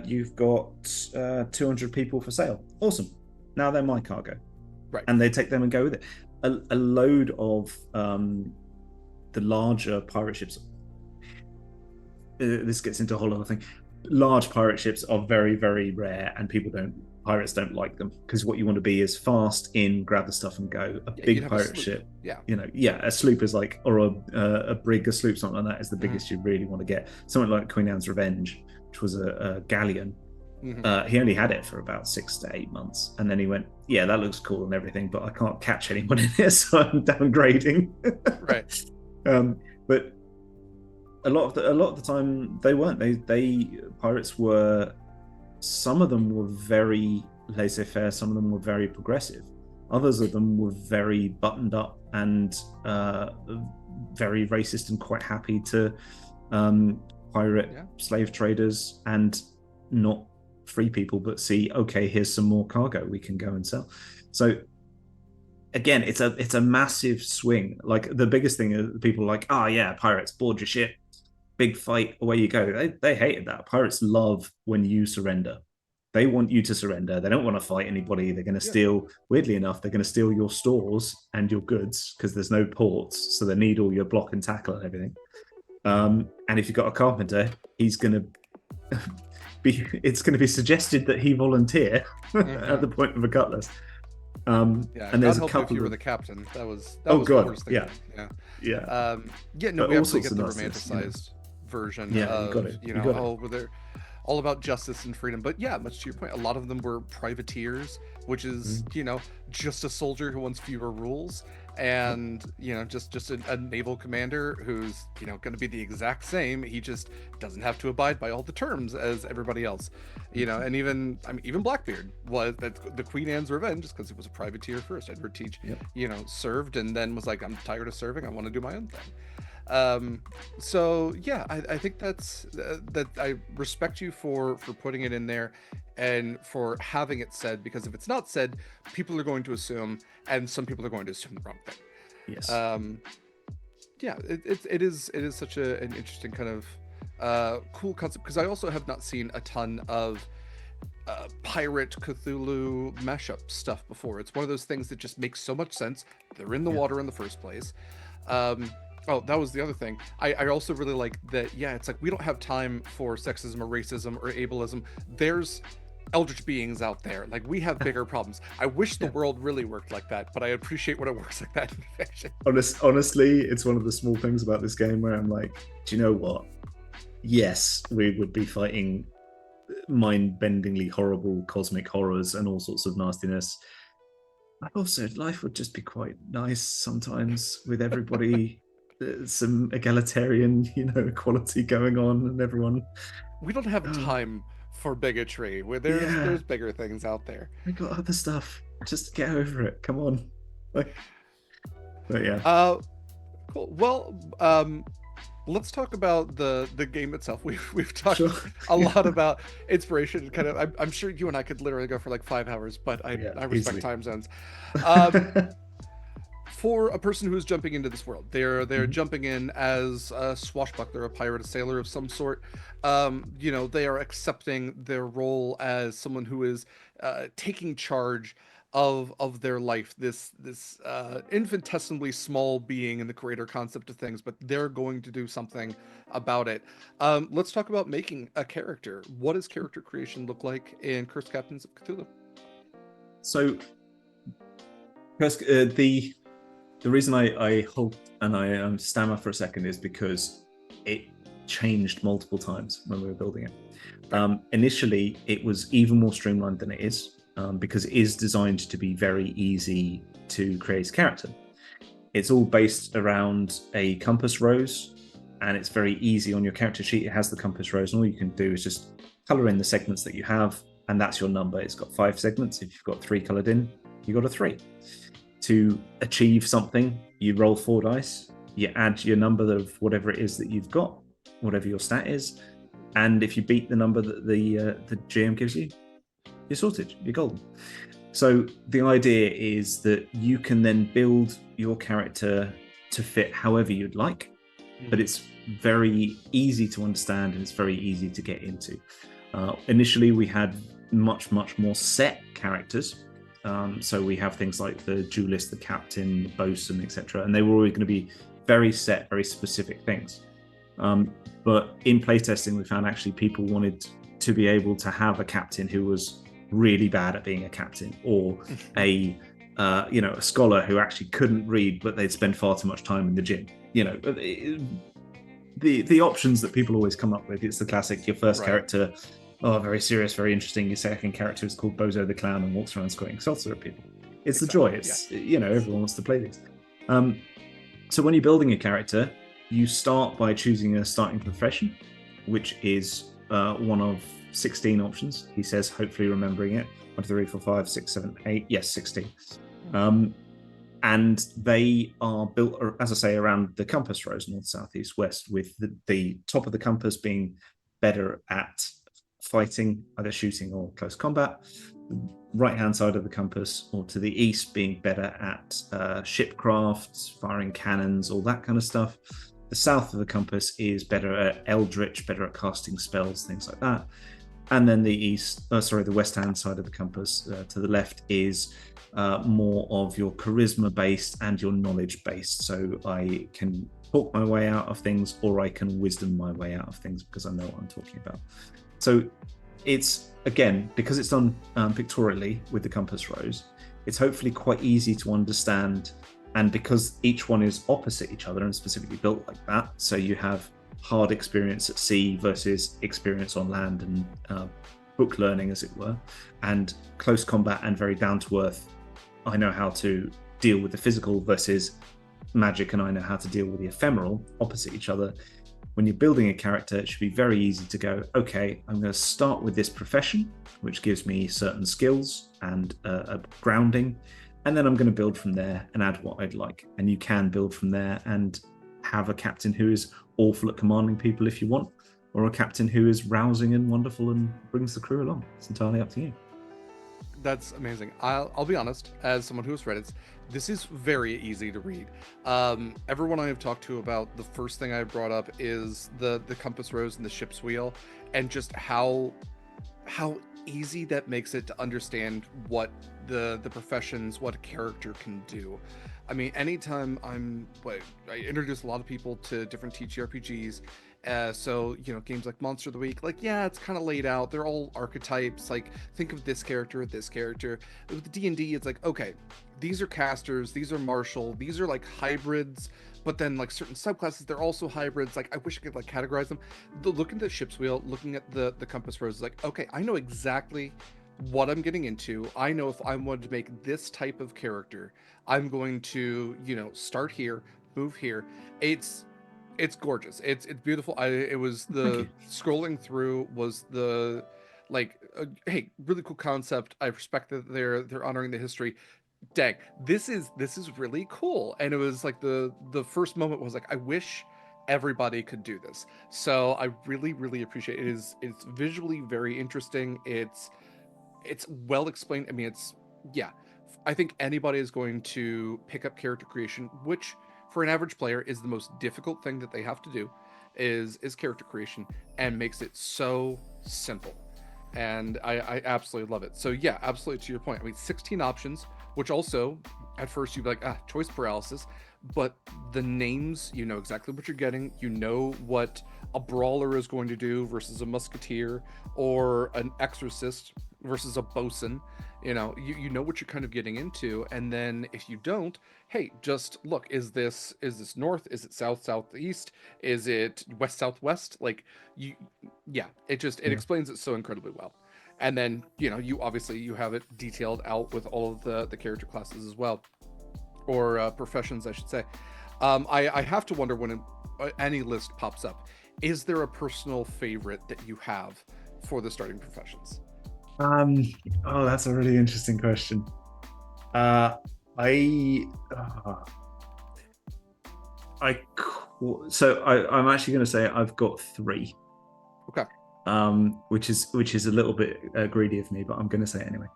You've got 200 people for sale. Awesome. Now they're my cargo. Right. And they take them and go with it. A load of the larger pirate ships, this gets into a whole other thing. Large pirate ships are very, very rare, and pirates don't like them because what you want to be is fast in, grab the stuff and go. A Yeah, you'd big have a pirate sloop. ship, Yeah. yeah, a sloop is like, or a brig, a sloop, something like that is the Mm-hmm. biggest you really want to get. Something like Queen Anne's Revenge, which was a galleon. Mm-hmm. He only had it for about 6 to 8 months, and then he went, "Yeah, that looks cool and everything, but I can't catch anyone in it, so I'm downgrading." Right. But a lot of the time they weren't. They pirates were. Some of them were very laissez-faire. Some of them were very progressive. Others of them were very buttoned up and very racist and quite happy to pirate Yeah. slave traders and not free people, but see, okay, here's some more cargo we can go and sell. So again, it's a massive swing. Like the biggest thing is people are like, oh yeah, pirates, board your ship, big fight, away you go. They hated that. Pirates love when you surrender. They want you to surrender. They don't want to fight anybody. They're going to Yeah. steal, weirdly enough, they're going to steal your stores and your goods because there's no ports. So they need all your block and tackle and everything. And if you've got a carpenter, he's going to it's going to be suggested that he volunteer at Mm-hmm. the point of a cutlass. Yeah. And God there's a help you if you couple were of, the captain. That oh was the god, worst thing. yeah, Yeah. yeah, Yeah, no, but we all absolutely sorts get of the nastiness, romanticized version Yeah, you got of, it, you got it. oh, well, they're all about justice and freedom. But yeah, much to your point, a lot of them were privateers, which is, Mm. just a soldier who wants fewer rules, and, just a naval commander who's, going to be the exact same. He just doesn't have to abide by all the terms as everybody else, and even, I mean, even Blackbeard was the Queen Anne's Revenge, just because he was a privateer first. Edward Teach, Yep. served and then was like, I'm tired of serving. I want to do my own thing. So yeah, I think that I respect you for putting it in there and for having it said, because if it's not said, people are going to assume, and some people are going to assume the wrong thing. Yes. Um, yeah, it is such an interesting kind of cool concept, because I also have not seen a ton of pirate Cthulhu mashup stuff before. It's one of those things that just makes so much sense. They're in the Yeah. water in the first place. Um, oh, that was the other thing. I also really like that. Yeah, it's like we don't have time for sexism or racism or ableism. There's eldritch beings out there. Like we have bigger problems. I wish the Yeah. world really worked like that, but I appreciate when it works like that in fiction. Honestly, it's one of the small things about this game where I'm like, do you know what? Yes, we would be fighting mind-bendingly horrible cosmic horrors and all sorts of nastiness. But also, life would just be quite nice sometimes with everybody, some egalitarian, equality going on, and everyone. We don't have Oh, time for bigotry. Where there's yeah, there's bigger things out there. we got other stuff. Just get over it. Come on. Like, but yeah, Uh, cool. Well, let's talk about the game itself. We've sure. talked a Yeah, lot about inspiration. And kind of, I'm sure you and I could literally go for like 5 hours, but I yeah, I respect easily. time zones. Um, for a person who's jumping into this world, they're Mhm. jumping in as a swashbuckler, a pirate, a sailor of some sort. They are accepting their role as someone who is taking charge of their life. This infinitesimally small being in the greater concept of things, but they're going to do something about it. Let's talk about making a character. What does character creation look like in Cursed Captains of Cthulhu? So, the reason I halt and I stammer for a second is because it changed multiple times when we were building it. Right. Initially, it was even more streamlined than it is, because it is designed to be very easy to create a character. It's all based around a compass rose, and it's very easy on your character sheet. It has the compass rose, and all you can do is just color in the segments that you have, and that's your number. It's got 5 segments. If you've got 3 colored in, you got a 3. To achieve something, you roll 4 dice, you add your number of whatever it is that you've got, whatever your stat is, and if you beat the number that the GM gives you, you're sorted, you're golden. So the idea is that you can then build your character to fit however you'd like, but it's very easy to understand and it's very easy to get into. Initially, we had much more set characters. So we have things like the duelist, the captain, the bosun, etc., and they were always going to be very set, very specific things. But in playtesting, we found actually people wanted to be able to have a captain who was really bad at being a captain, or a scholar who actually couldn't read, but they'd spend far too much time in the gym. The options that people always come up with. It's the classic: your first character, very serious, very interesting. Your second character is called Bozo the Clown and walks around squirting salsa at people. It's the joy. It's everyone wants to play these. So when you're building a character, you start by choosing a starting profession, which is one of 16 options. He says, hopefully remembering it. 1, 2, 3, 4, 5, 6, 7, 8. Yes, 16. And they are built, as I say, around the compass rose, north, south, east, west, with the top of the compass being better at fighting, either shooting or close combat. Right hand side of the compass, or to the east, being better at shipcraft, firing cannons, all that kind of stuff. The south of the compass is better at eldritch, better at casting spells, things like that. And then the west hand side of the compass, to the left, is more of your charisma based and your knowledge based. So I can talk my way out of things, or I can wisdom my way out of things because I know what I'm talking about. So it's, again, because it's done pictorially with the compass rose, it's hopefully quite easy to understand. And because each one is opposite each other and specifically built like that, so you have hard experience at sea versus experience on land and book learning, as it were, and close combat and very down to earth. I know how to deal with the physical versus magic, and I know how to deal with the ephemeral, opposite each other. When you're building a character, it should be very easy to go, okay, I'm going to start with this profession, which gives me certain skills and a grounding, and then I'm going to build from there and add what I'd like. And you can build from there and have a captain who is awful at commanding people if you want, or a captain who is rousing and wonderful and brings the crew along. It's entirely up to you. That's amazing. I'll be honest, as someone who has read it, this is very easy to read. Everyone I have talked to about, the first thing I brought up is the compass rose and the ship's wheel, and just how easy that makes it to understand what the professions, what a character can do. I mean, anytime I introduce a lot of people to different TTRPGs. So, games like Monster of the Week, it's kind of laid out. They're all archetypes. Like, think of this character, this character. With D&D, it's like, okay, these are casters, these are martial, these are like hybrids, but then like certain subclasses, they're also hybrids. Like, I wish I could like categorize them. Looking at the ship's wheel, looking at the compass rose, is like, okay, I know exactly what I'm getting into. I know if I wanted to make this type of character, I'm going to, start here, move here. It's gorgeous. It's beautiful. It was the scrolling through was the hey, really cool concept. I respect that they're honoring the history. Dang, this is really cool. And it was like the first moment was like, I wish everybody could do this. So I really appreciate it. It's visually very interesting. It's well explained. I mean, yeah. I think anybody is going to pick up character creation, which for an average player is the most difficult thing that they have to do, is character creation, and makes it so simple. And I absolutely love it. So yeah, absolutely, to your point. I mean, 16 options, which also at first you'd be like, choice paralysis, but the names, you know exactly what you're getting. You know what a brawler is going to do versus a musketeer or an exorcist, versus a bosun. You know what you're kind of getting into, and then if you don't, hey, just look, is this north, is it south southeast, is it west southwest, like you yeah, it Yeah. explains it so incredibly well. And then you obviously you have it detailed out with all of the character classes as well, or professions I should say. I have to wonder when any list pops up, is there a personal favorite that you have for the starting professions? Um, oh, that's a really interesting question. Uh, I, uh, I'm actually going to say I've got three. Okay. Which is a little bit greedy of me, but I'm going to say it anyway.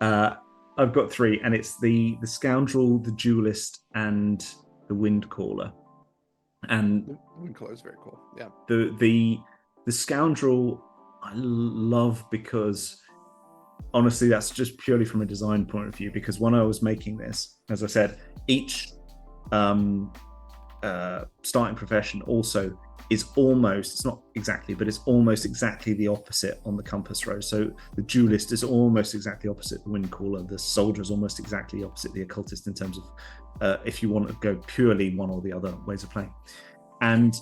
Uh, I've got three, and it's the scoundrel, the duelist, and the wind caller. And Winkler is very cool. Yeah. the scoundrel I love because honestly, that's just purely from a design point of view. Because when I was making this, as I said, each um, starting profession also is almost, it's not exactly, but it's almost exactly the opposite on the compass rose. So the duelist is almost exactly opposite the wind caller. The soldier is almost exactly opposite the occultist in terms of if you want to go purely one or the other ways of playing. And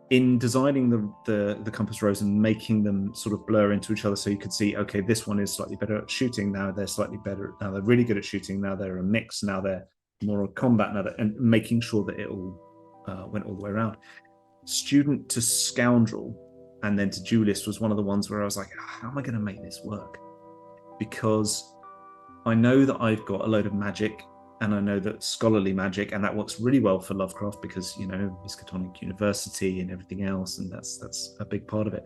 in designing the compass rose and making them sort of blur into each other, so you could see, okay, this one is slightly better at shooting, now they're slightly better, now they're really good at shooting, now they're a mix, now they're more combat, now and making sure that it all went all the way around. Student to scoundrel and then to duelist was one of the ones where I was like, how am I going to make this work? Because I know that I've got a load of magic, and I know that scholarly magic, and that works really well for Lovecraft because Miskatonic University and everything else, and that's a big part of it.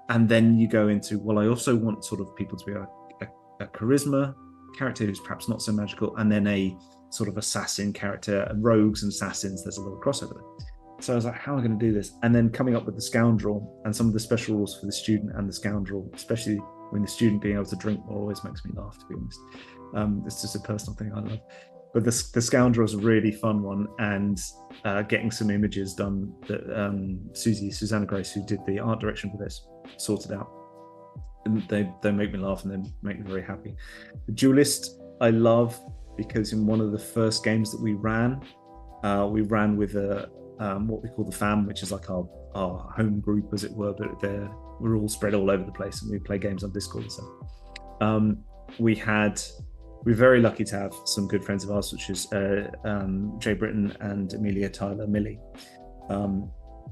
And then you go into, well, I also want sort of people to be a charisma character who's perhaps not so magical, and then a sort of assassin character, and rogues and assassins, there's a little crossover there. So I was like, how am I going to do this? And then coming up with the scoundrel and some of the special rules for the student and the scoundrel, especially when the student being able to drink more always makes me laugh, to be honest. It's just a personal thing I love. But the scoundrel is a really fun one, and getting some images done that Susanna Grace, who did the art direction for this, sorted out. And they make me laugh and they make me very happy. The duelist I love because in one of the first games that we ran with what we call the fam, which is like our home group, as it were, but we're all spread all over the place, and we play games on Discord and stuff. We're very lucky to have some good friends of ours, which is Jay Britton and Amelia Tyler Millie.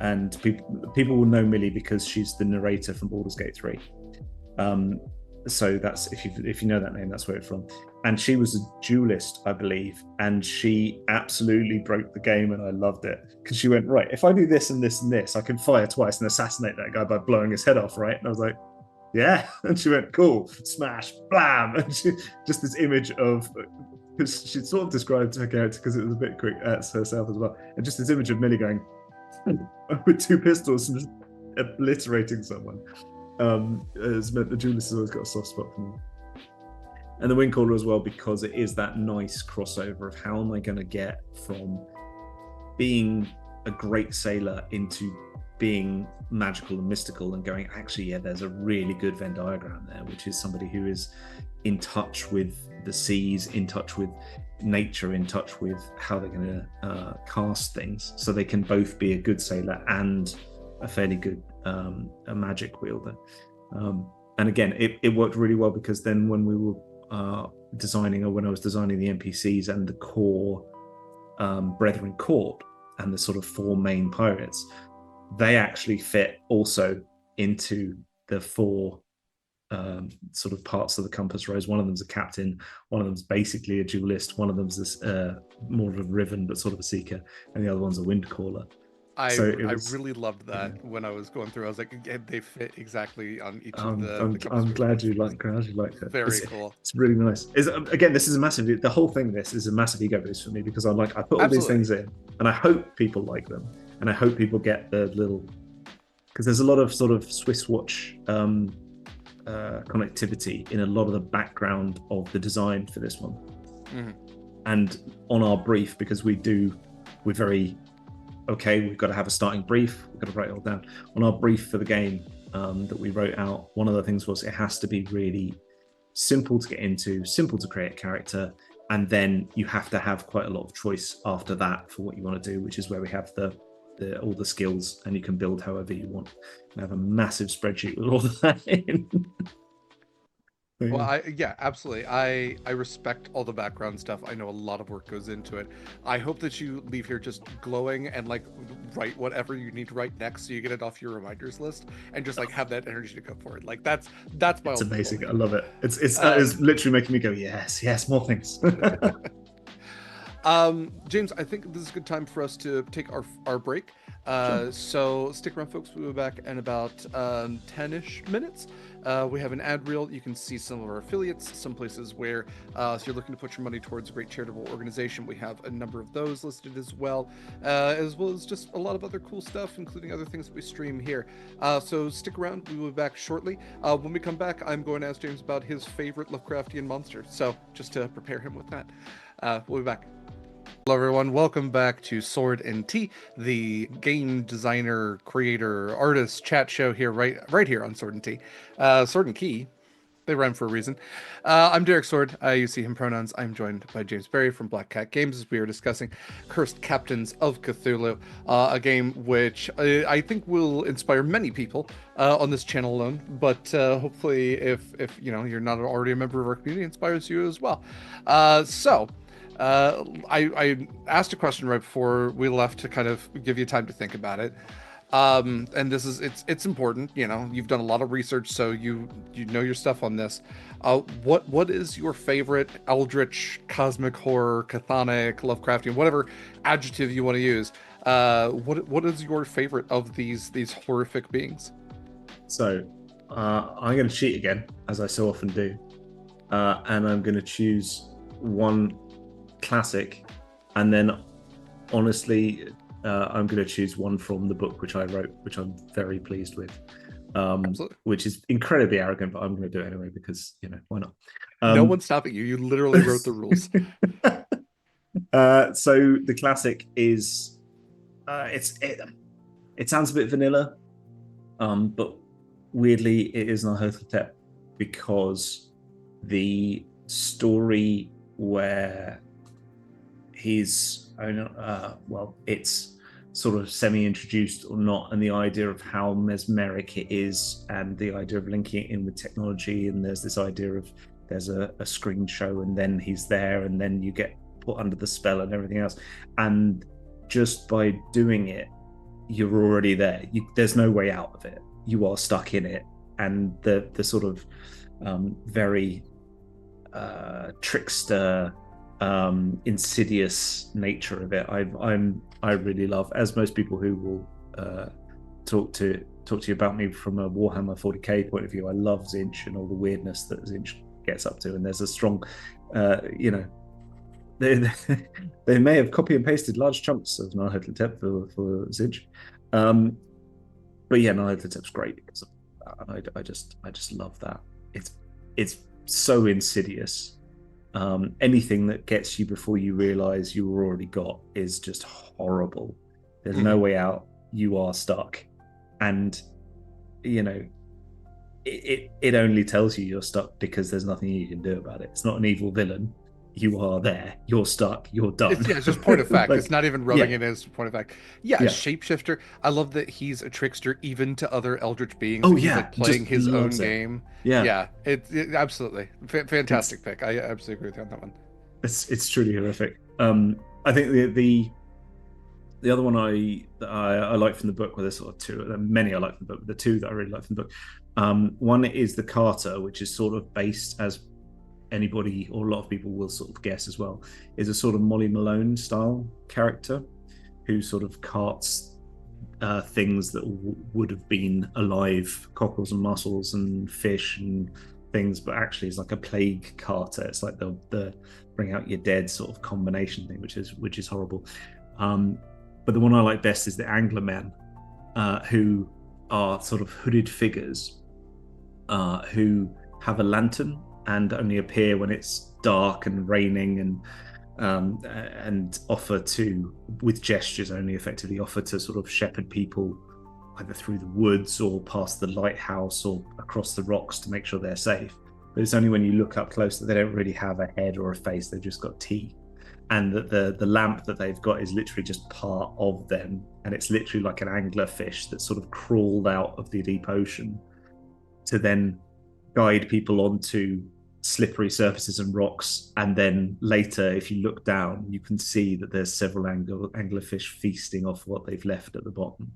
And people will know Millie because she's the narrator from Baldur's Gate 3. So that's, if you know that name, that's where it's from. And she was a duelist, I believe, and she absolutely broke the game, and I loved it because she went, right, if I do this and this and this, I can fire twice and assassinate that guy by blowing his head off, right? And I was like, yeah. And she went, cool, smash, blam. And she just this image of, because she sort of described her character because it was a bit quick at herself as well, and just this image of Millie going with two pistols and just obliterating someone has meant the duelist has always got a soft spot for me. And the Windcaller as well, because it is that nice crossover of how am I going to get from being a great sailor into being magical and mystical, and going, actually, yeah, there's a really good Venn diagram there, which is somebody who is in touch with the seas, in touch with nature, in touch with how they're going to cast things, so they can both be a good sailor and a fairly good a magic wielder. And again, it worked really well because then when we were designing, or when I was designing the NPCs and the core Brethren Court and the sort of four main pirates, they actually fit also into the four sort of parts of the compass rose. One of them's a captain, one of them's basically a duelist, one of them's this more of a riven but sort of a seeker, and the other one's a wind caller. I So I really loved that when I was going through. I was like, they fit exactly on each of the compass I'm rose glad points. you like it. Very cool. It's really nice. Again, this is a massive. The whole thing. This is a massive ego boost for me because I put all these things in, and I hope people like them, and I hope people get the little, because there's a lot of sort of Swiss watch connectivity in a lot of the background of the design for this one. Mm-hmm. And on our brief, because we're very okay, we've got to have a starting brief, we've got to write it all down. On our brief for the game, that we wrote out, one of the things was it has to be really simple to get into, simple to create a character, and then you have to have quite a lot of choice after that for what you want to do, which is where we have the all the skills, and you can build however you want. I have a massive spreadsheet with all of that in. Well, yeah, absolutely. I respect all the background stuff. I know a lot of work goes into it. I hope that you leave here just glowing and like write whatever you need to write next, so you get it off your reminders list and just like have that energy to go forward. Like that's my It's ultimate amazing. goal I here. love it. It's literally making me go, yes, yes, more things. James, I think this is a good time for us to take our break. Sure. So stick around, folks. We'll be back in about 10-ish minutes. We have an ad reel. You can see some of our affiliates, some places where if you're looking to put your money towards a great charitable organization, we have a number of those listed as well as just a lot of other cool stuff, including other things that we stream here. So stick around. We will be back shortly. When we come back, I'm going to ask James about his favorite Lovecraftian monster. So just to prepare him with that. We'll be back. Hello, everyone. Welcome back to Sword and Tea, the game designer, creator, artist chat show here, right here on Sword and Tea. Sword and Key, they rhyme for a reason. I'm Derek Sword. I use he, him pronouns. I'm joined by James Berry from Black Cat Games as we are discussing Cursed Captains of Cthulhu, a game which I think will inspire many people on this channel alone, but hopefully if you're not already a member of our community, it inspires you as well. I asked a question right before we left to kind of give you time to think about it. And this is it's important. You've done a lot of research, so you know your stuff on this. What is your favorite eldritch, cosmic horror, chthonic, Lovecraftian, whatever adjective you want to use? What is your favorite of these horrific beings? So I'm going to cheat again, as I so often do, and I'm going to choose one classic, and then honestly I'm going to choose one from the book which I wrote, which I'm very pleased with, which is incredibly arrogant, but I'm going to do it anyway because why not. No one's stopping you. You literally wrote the rules. So the classic is it sounds a bit vanilla, but weirdly it is Nyarlathotep, because the story where he's it's sort of semi-introduced or not, and the idea of how mesmeric it is, and the idea of linking it in with technology, and there's this idea of there's a screen show and then he's there and then you get put under the spell and everything else, and just by doing it you're already there. There's no way out of it. You are stuck in it, and the sort of very trickster, insidious nature of it I really love, as most people who will talk to you about me from a Warhammer 40k point of view. I love Zinch and all the weirdness that Zinch gets up to, and there's a strong they may have copy and pasted large chunks of Nyarlathotep for Zinch, but yeah, Nyarlathotep's great because of that. I just love that. It's so insidious. Anything that gets you before you realize you were already got is just horrible. There's no way out. You are stuck, and it only tells you you're stuck because there's nothing you can do about it. It's not an evil villain. You are there. You're stuck. You're done. It's just point of fact. Like, it's not even rubbing it as point of fact. Yeah, shapeshifter. I love that he's a trickster even to other eldritch beings. Oh, he's yeah, like playing his own game. Yeah, it absolutely fantastic pick. I absolutely agree with you on that one. It's truly horrific. I think the other one I like from the book, well, there's sort of two. Many I like from the book. The two that I really like from the book. One is the Carter, which is sort of based, as anybody or a lot of people will sort of guess as well, is a sort of Molly Malone style character who sort of carts things that would have been alive, cockles and mussels and fish and things, but actually it's like a plague carter. It's like the bring out your dead sort of combination thing, which is horrible. But the one I like best is the Angler Men, who are sort of hooded figures who have a lantern and only appear when it's dark and raining, and offer to, with gestures only, effectively offer to sort of shepherd people either through the woods or past the lighthouse or across the rocks to make sure they're safe. But it's only when you look up close that they don't really have a head or a face, they've just got teeth. And that the lamp that they've got is literally just part of them. And it's literally like an anglerfish that sort of crawled out of the deep ocean to then guide people onto slippery surfaces and rocks. And then later, if you look down, you can see that there's several anglerfish feasting off what they've left at the bottom.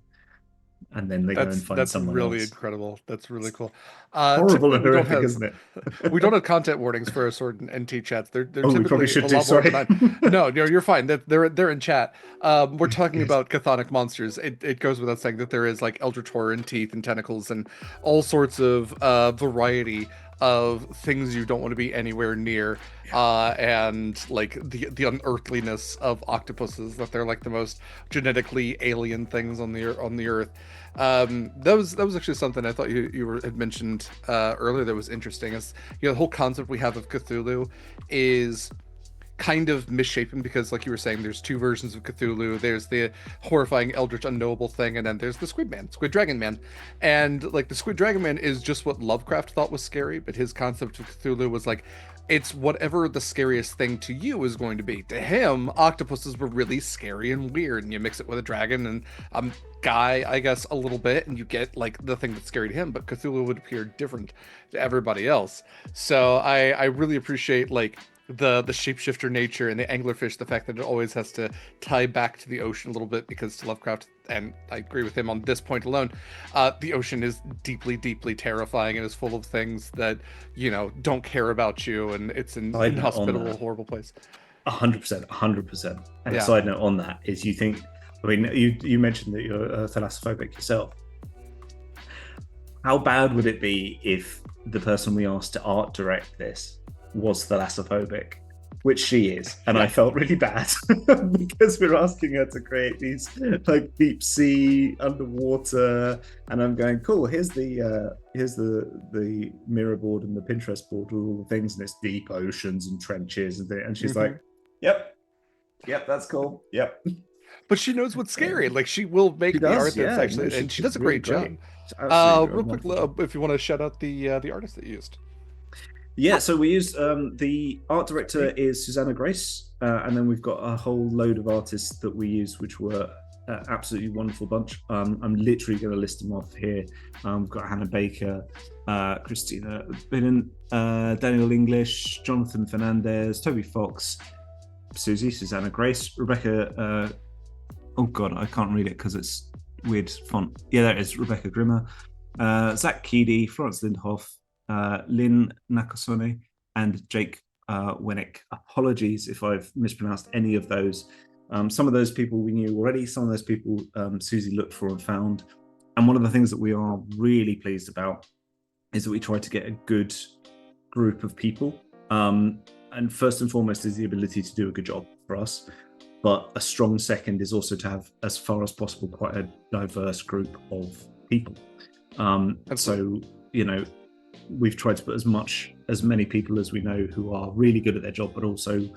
And then they go and find That's someone really else. incredible. That's really cool. Horrible Typically and we don't horrific, have isn't it? content warnings for our Sword and NT chats. They're Oh, we probably typically a should do. lot more Sorry. benign. No, no, you're fine. They're in chat. We're talking Good. about chthonic monsters. It goes without saying that there is like eldritch horror and teeth and tentacles and all sorts of variety of things you don't want to be anywhere near. And like the unearthliness of octopuses, that they're like the most genetically alien things on the earth. That was actually something I thought had mentioned earlier that was interesting. Is the whole concept we have of Cthulhu is kind of misshapen, because like you were saying, there's two versions of Cthulhu. There's the horrifying eldritch unknowable thing, and then there's the Squid Dragon Man. And like the Squid Dragon Man is just what Lovecraft thought was scary, but his concept of Cthulhu was like, it's whatever the scariest thing to you is going to be. To him, octopuses were really scary and weird, and you mix it with a dragon and guy, I guess, a little bit, and you get like the thing that's scary to him. But Cthulhu would appear different to everybody else. So I really appreciate like the shapeshifter nature and the anglerfish, the fact that it always has to tie back to the ocean a little bit, because to Lovecraft, and I agree with him on this point alone, the ocean is deeply, deeply terrifying and is full of things that don't care about you, and it's an Side note on inhospitable, that, horrible place. 100%, 100%. And a Yeah. side note on that is, you think, I mean, you mentioned that you're thalassophobic yourself. How bad would it be if the person we asked to art direct this was thalassophobic? Which she is, and I felt really bad because we're asking her to create these like deep sea underwater, and I'm going, cool. Here's the mirror board and the Pinterest board with all the things, and it's deep oceans and trenches and she's like, yep, that's cool, yep. But she knows what's scary. Like she will make She the does, art that's yeah. No, actually, and she she's does a really great great. job. She's absolutely Real quick, wonderful job. if you want to shout out the artist that you used. Yeah, so we used the art director is Susanna Grace, and then we've got a whole load of artists that we used, which were absolutely wonderful bunch. I'm literally going to list them off here. We've got Hannah Baker, Christina Binnen, Daniel English, Jonathan Fernandez, Toby Fox, Susanna Grace, Rebecca. Oh God, I can't read it because it's weird font. Yeah, there it is. Rebecca Grimmer, Zach Keedy, Florence Lindhoff, Lynn Nakasone, and Jake Winnick. Apologies if I've mispronounced any of those. Some of those people we knew already, some of those people Susie looked for and found. And one of the things that we are really pleased about is that we tried to get a good group of people. And first and foremost is the ability to do a good job for us. But a strong second is also to have, as far as possible, quite a diverse group of people. So, we've tried to put as many people as we know who are really good at their job, but also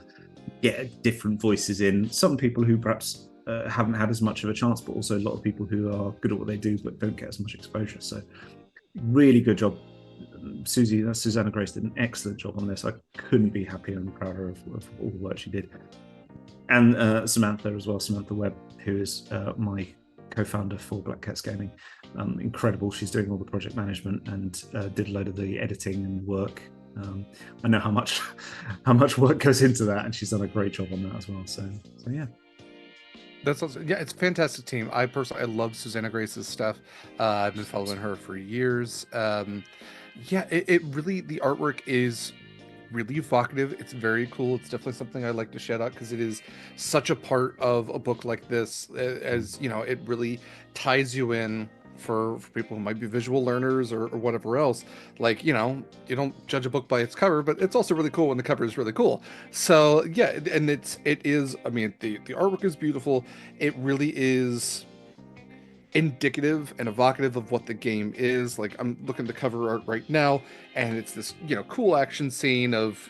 get different voices in. Some people who perhaps haven't had as much of a chance, but also a lot of people who are good at what they do but don't get as much exposure. So really good job. Susanna Grace did an excellent job on this. I couldn't be happier and prouder of all the work she did. And Samantha as well, Samantha Webb, who is my co-founder for Black Cats Gaming. Incredible. She's doing all the project management and did a load of the editing and work. I know how much work goes into that, and she's done a great job on that as well. So yeah. That's also, yeah, it's a fantastic team. I love Susanna Grace's stuff. I've been following her for years. Yeah, it really, the artwork is really evocative. It's very cool. It's definitely something I like to shout out, because it is such a part of a book like this, as it really ties you in for people who might be visual learners or whatever else. Like, you don't judge a book by its cover, but it's also really cool when the cover is really cool. So yeah, and it is, I mean, the artwork is beautiful. It really is indicative and evocative of what the game is. Like, I'm looking at the cover art right now, and it's this cool action scene of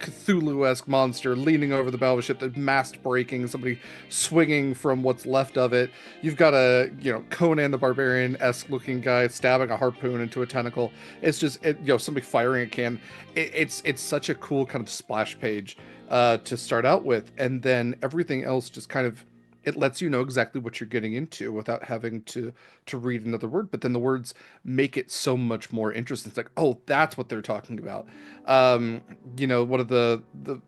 Cthulhu-esque monster leaning over the battleship, the mast breaking, somebody swinging from what's left of it. You've got a, Conan the Barbarian-esque looking guy stabbing a harpoon into a tentacle. It's just, somebody firing a can. It's such a cool kind of splash page to start out with, and then everything else just kind of, it lets you know exactly what you're getting into without having to read another word. But then the words make it so much more interesting. It's like, oh, that's what they're talking about. One of the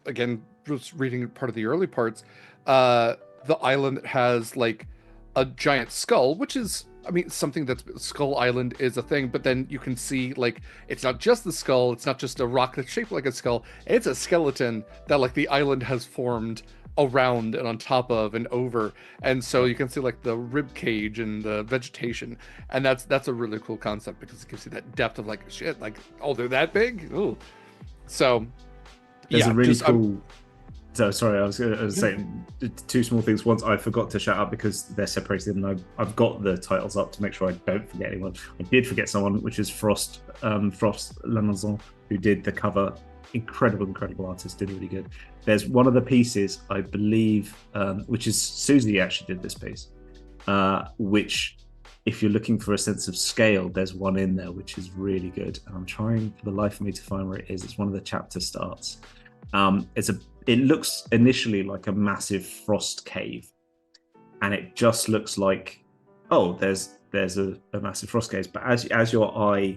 again, just reading part of the early parts, the island has like a giant skull, which is, I mean, something that's Skull Island is a thing, but then you can see like it's not just the skull, it's not just a rock that's shaped like a skull, it's a skeleton that like the island has formed around and on top of and over, and so you can see like the rib cage and the vegetation, and that's a really cool concept because it gives you that depth of like, shit, like, oh, they're that big. Ooh. So There's yeah, a really just cool. So sorry, I was saying two small things. Once I forgot to shout out because they're separated, and I've got the titles up to make sure I don't forget anyone. I did forget someone, which is Frost Lamaison, who did the cover. Incredible artist, did really good. There's one of the pieces, I believe, which is Susie actually did this piece, which, if you're looking for a sense of scale, there's one in there which is really good. And I'm trying for the life of me to find where it is. It's one of the chapter starts. It looks initially like a massive frost cave, and it just looks like, oh, there's a massive frost cave. But as your eye,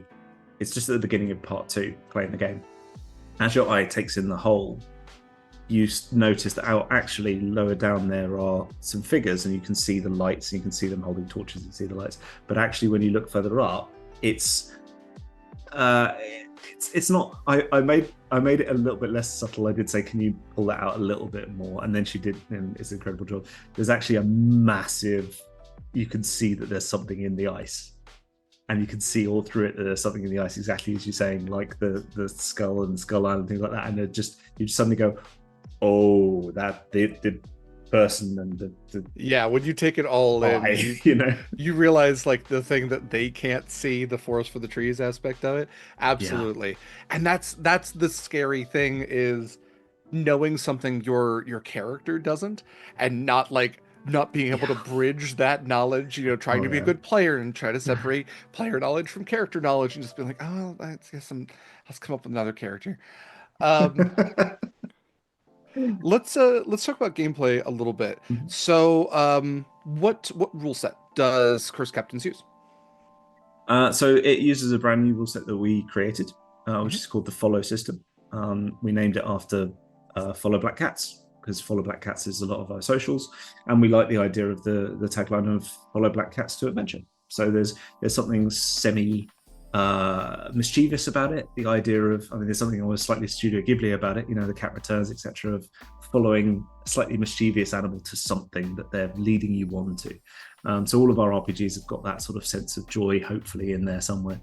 it's just at the beginning of part 2 playing the game. As your eye takes in the whole, you notice that actually lower down there are some figures, and you can see the lights, and you can see them holding torches and see the lights. But actually, when you look further up, it's not. I made it a little bit less subtle. I did say, can you pull that out a little bit more? And then she did, and it's an incredible job. There's actually a massive. You can see that there's something in the ice. And you can see all through it that there's something in the ice, exactly as you're saying, like the skull and Skull Island, things like that. And you just suddenly go, oh, that the person and the yeah, when you take it all in, you realize like the thing that they can't see, the forest for the trees aspect of it. Absolutely. Yeah. And that's the scary thing, is knowing something your character doesn't, and not being able to bridge that knowledge, trying to be a good player and try to separate player knowledge from character knowledge, and just be like, oh, let's come up with another character. Let's talk about gameplay a little bit. So what rule set does Curse Captains use? So it uses a brand new rule set that we created, which is called the Follow system. We named it after Follow Black Cats, because Follow Black Cats is a lot of our socials, and we like the idea of the tagline of Follow Black Cats to Adventure. So there's something semi mischievous about it. The idea of, there's something almost slightly Studio Ghibli about it, the cat returns, etc., of following a slightly mischievous animal to something that they're leading you on to. So all of our RPGs have got that sort of sense of joy, hopefully, in there somewhere.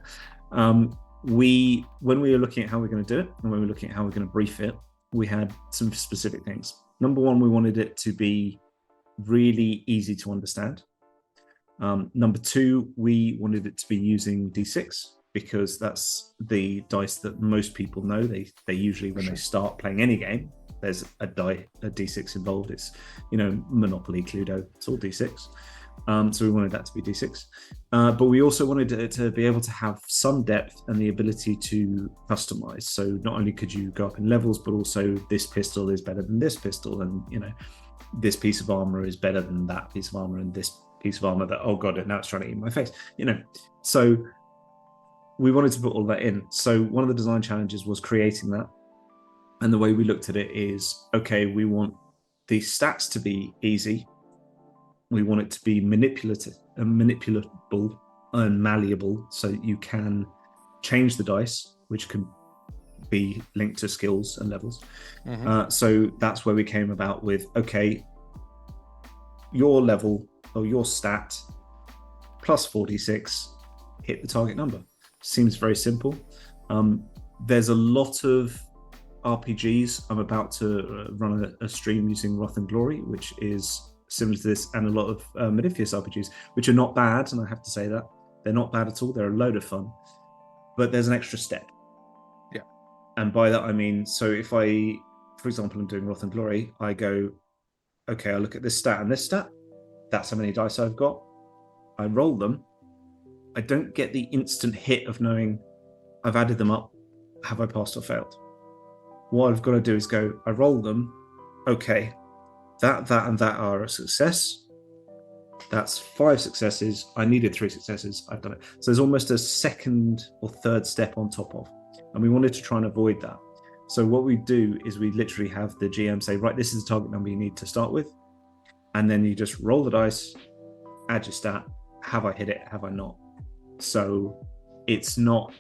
When we were looking at how we're going to do it, and when we were looking at how we're going to brief it, we had some specific things. Number one, we wanted it to be really easy to understand. Number two, we wanted it to be using D6, because that's the dice that most people know. They usually, when they start playing any game, there's a D6 involved. It's, Monopoly, Cluedo, it's all D6. So we wanted that to be D6. But we also wanted it to be able to have some depth and the ability to customize. So not only could you go up in levels, but also this pistol is better than this pistol, and this piece of armor is better than that piece of armor, and this piece of armor that, oh god, now it's trying to eat my face. So we wanted to put all that in. So one of the design challenges was creating that. And the way we looked at it is, okay, we want the stats to be easy. We want it to be manipulable and malleable, so you can change the dice, which can be linked to skills and levels. So that's where we came about with, okay, your level or your stat plus 46, hit the target number. Seems very simple. There's a lot of RPGs. I'm about to run a stream using Wrath and Glory, which is similar to this, and a lot of Modiphius RPGs, which are not bad, and I have to say that. They're not bad at all. They're a load of fun. But there's an extra step. Yeah. And by that I mean, so if I, for example, I'm doing Wrath and Glory, I go, okay, I look at this stat and this stat. That's how many dice I've got. I roll them. I don't get the instant hit of knowing I've added them up. Have I passed or failed? What I've got to do is go, I roll them. Okay, that, and that are a success. That's 5 successes. I needed 3 successes. I've done it. So there's almost a second or third step on top of. And we wanted to try and avoid that. So what we do is we literally have the GM say, right, this is the target number you need to start with. And then you just roll the dice, add your stat. Have I hit it? Have I not? So it's not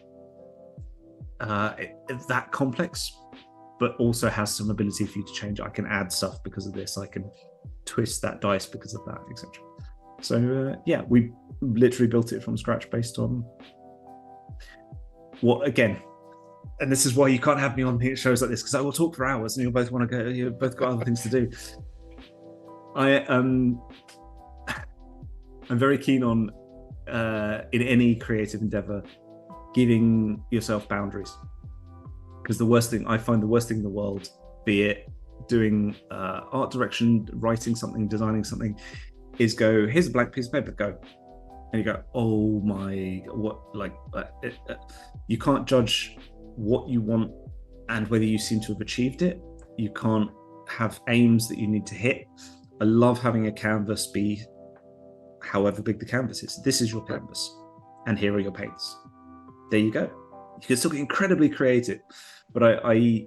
that complex, but also has some ability for you to change. I can add stuff because of this. I can twist that dice because of that, etc. So yeah, we literally built it from scratch based on what, again, and this is why you can't have me on shows like this, because I will talk for hours and you'll both want to go, you've both got other things to do. I'm very keen on in any creative endeavor giving yourself boundaries, because the worst thing in the world, be it doing art direction, writing something, designing something, is go, here's a blank piece of paper, go. And you go, oh my, what, like, you can't judge what you want and whether you seem to have achieved it. You can't have aims that you need to hit. I love having a canvas be however big the canvas is. This is your canvas, and here are your paints. There you go. You can still get incredibly creative, but I've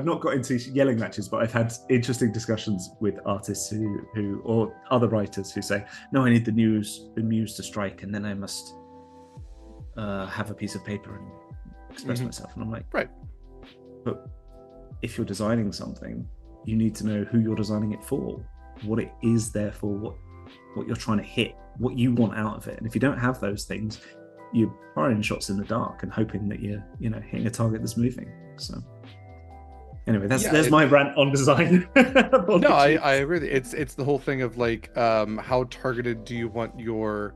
not got into yelling matches, but I've had interesting discussions with artists who or other writers who say, no, I need the muse to strike, and then I must have a piece of paper and express myself. And I'm like, right. But if you're designing something, you need to know who you're designing it for, what it is there for, what you're trying to hit, what you want out of it. And if you don't have those things, you're firing shots in the dark and hoping that you're hitting a target that's moving. So anyway, there's my rant on design. No, I agree. It's the whole thing of like, how targeted do you want your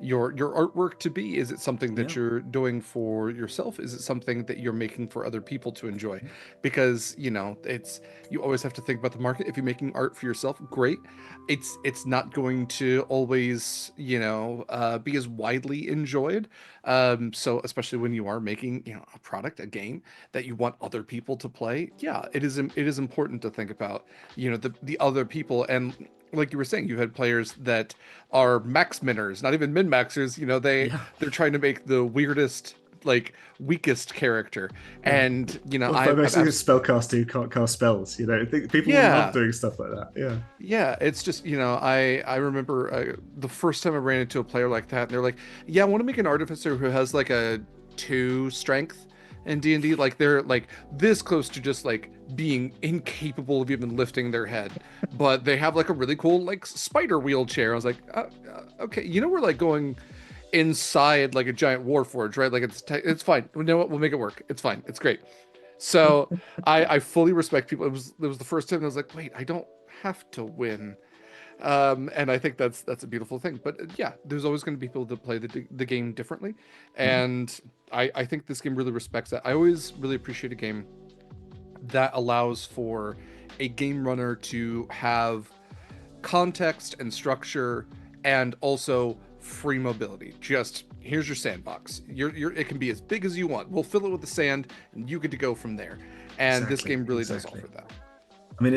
artwork to be? Is it something that you're doing for yourself? Is it something that you're making for other people to enjoy? Because you always have to think about the market. If you're making art for yourself, great. It's not going to always be as widely enjoyed. So especially when you are making a product, a game that you want other people to play, yeah, it is important to think about the other people. And like you were saying, you had players that are max minners, not even min maxers. They're trying to make the weirdest, like weakest character, and I've spellcaster who can't cast spells. People love doing stuff like that. Yeah, it's just I remember the first time I ran into a player like that, and they're like, yeah, I want to make an artificer who has like a 2 strength in D&D. Like they're like this close to just like being incapable of even lifting their head, but they have like a really cool like spider wheelchair. I was like, okay, we're like going inside like a giant warforge, right? Like it's fine. You know what? We'll make it work. It's fine. It's great. So I fully respect people. It was the first time I was like, wait, I don't have to win. And I think that's a beautiful thing. But yeah, there's always going to be people that play the game differently, and I think this game really respects that. I always really appreciate a game that allows for a game runner to have context and structure, and also free mobility. Just here's your sandbox. It can be as big as you want. We'll fill it with the sand, and you get to go from there. And this game really does offer that. I mean,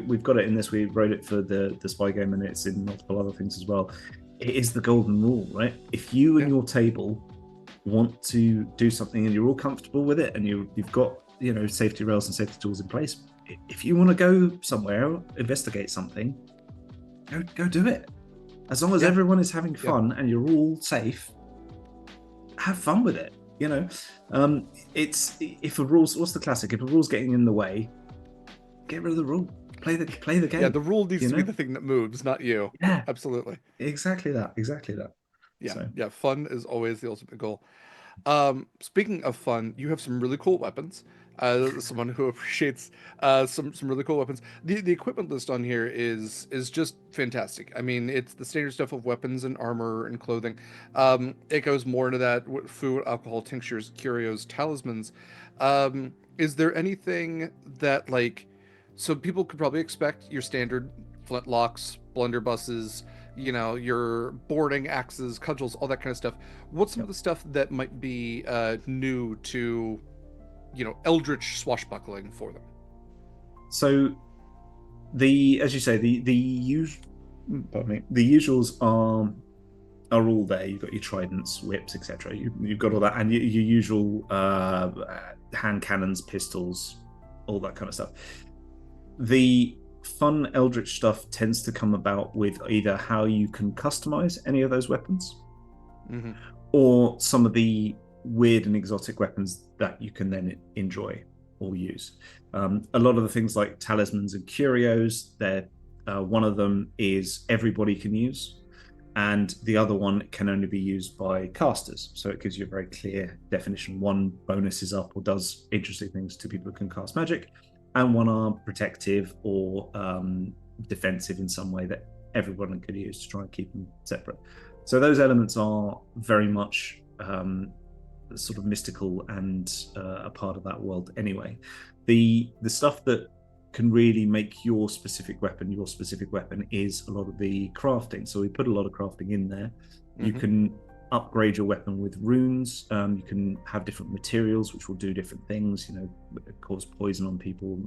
we've got it in this. We wrote it for the spy game, and it's in multiple other things as well. It is the golden rule, right? If you and your table want to do something and you're all comfortable with it, and you've got safety rails and safety tools in place, if you want to go somewhere, investigate something, go do it. As long as everyone is having fun and you're all safe, have fun with it. It's if a rule's, what's the classic? If a rule's getting in the way, get rid of the rule. Play the game. Yeah, the rule needs to be the thing that moves, not you. Yeah, absolutely. Exactly that. Yeah, fun is always the ultimate goal. Speaking of fun, you have some really cool weapons. Someone who appreciates some really cool weapons. The equipment list on here is just fantastic. I mean, it's the standard stuff of weapons and armor and clothing. It goes more into that food, alcohol, tinctures, curios, talismans. Is there anything that like, so people could probably expect your standard flintlocks, blunderbusses, your boarding axes, cudgels, all that kind of stuff. What's some of Yep. the stuff that might be new to eldritch swashbuckling for them? So as you say, pardon me, the usuals are all there. You've got your tridents, whips, etc. You've got all that, and your usual hand cannons, pistols, all that kind of stuff. The fun eldritch stuff tends to come about with either how you can customize any of those weapons, Mm-hmm. or some of the weird and exotic weapons that you can then enjoy or use. A lot of the things like talismans and curios, they're one of them is everybody can use, and the other one can only be used by casters. So it gives you a very clear definition. One bonus is up or does interesting things to people who can cast magic, and one are protective or defensive in some way that everyone could use to try and keep them separate. So those elements are very much sort of mystical and a part of that world anyway. The stuff that can really make your specific weapon is a lot of the crafting. So we put a lot of crafting in there. You Mm-hmm. can upgrade your weapon with runes. You can have different materials which will do different things, cause poison on people.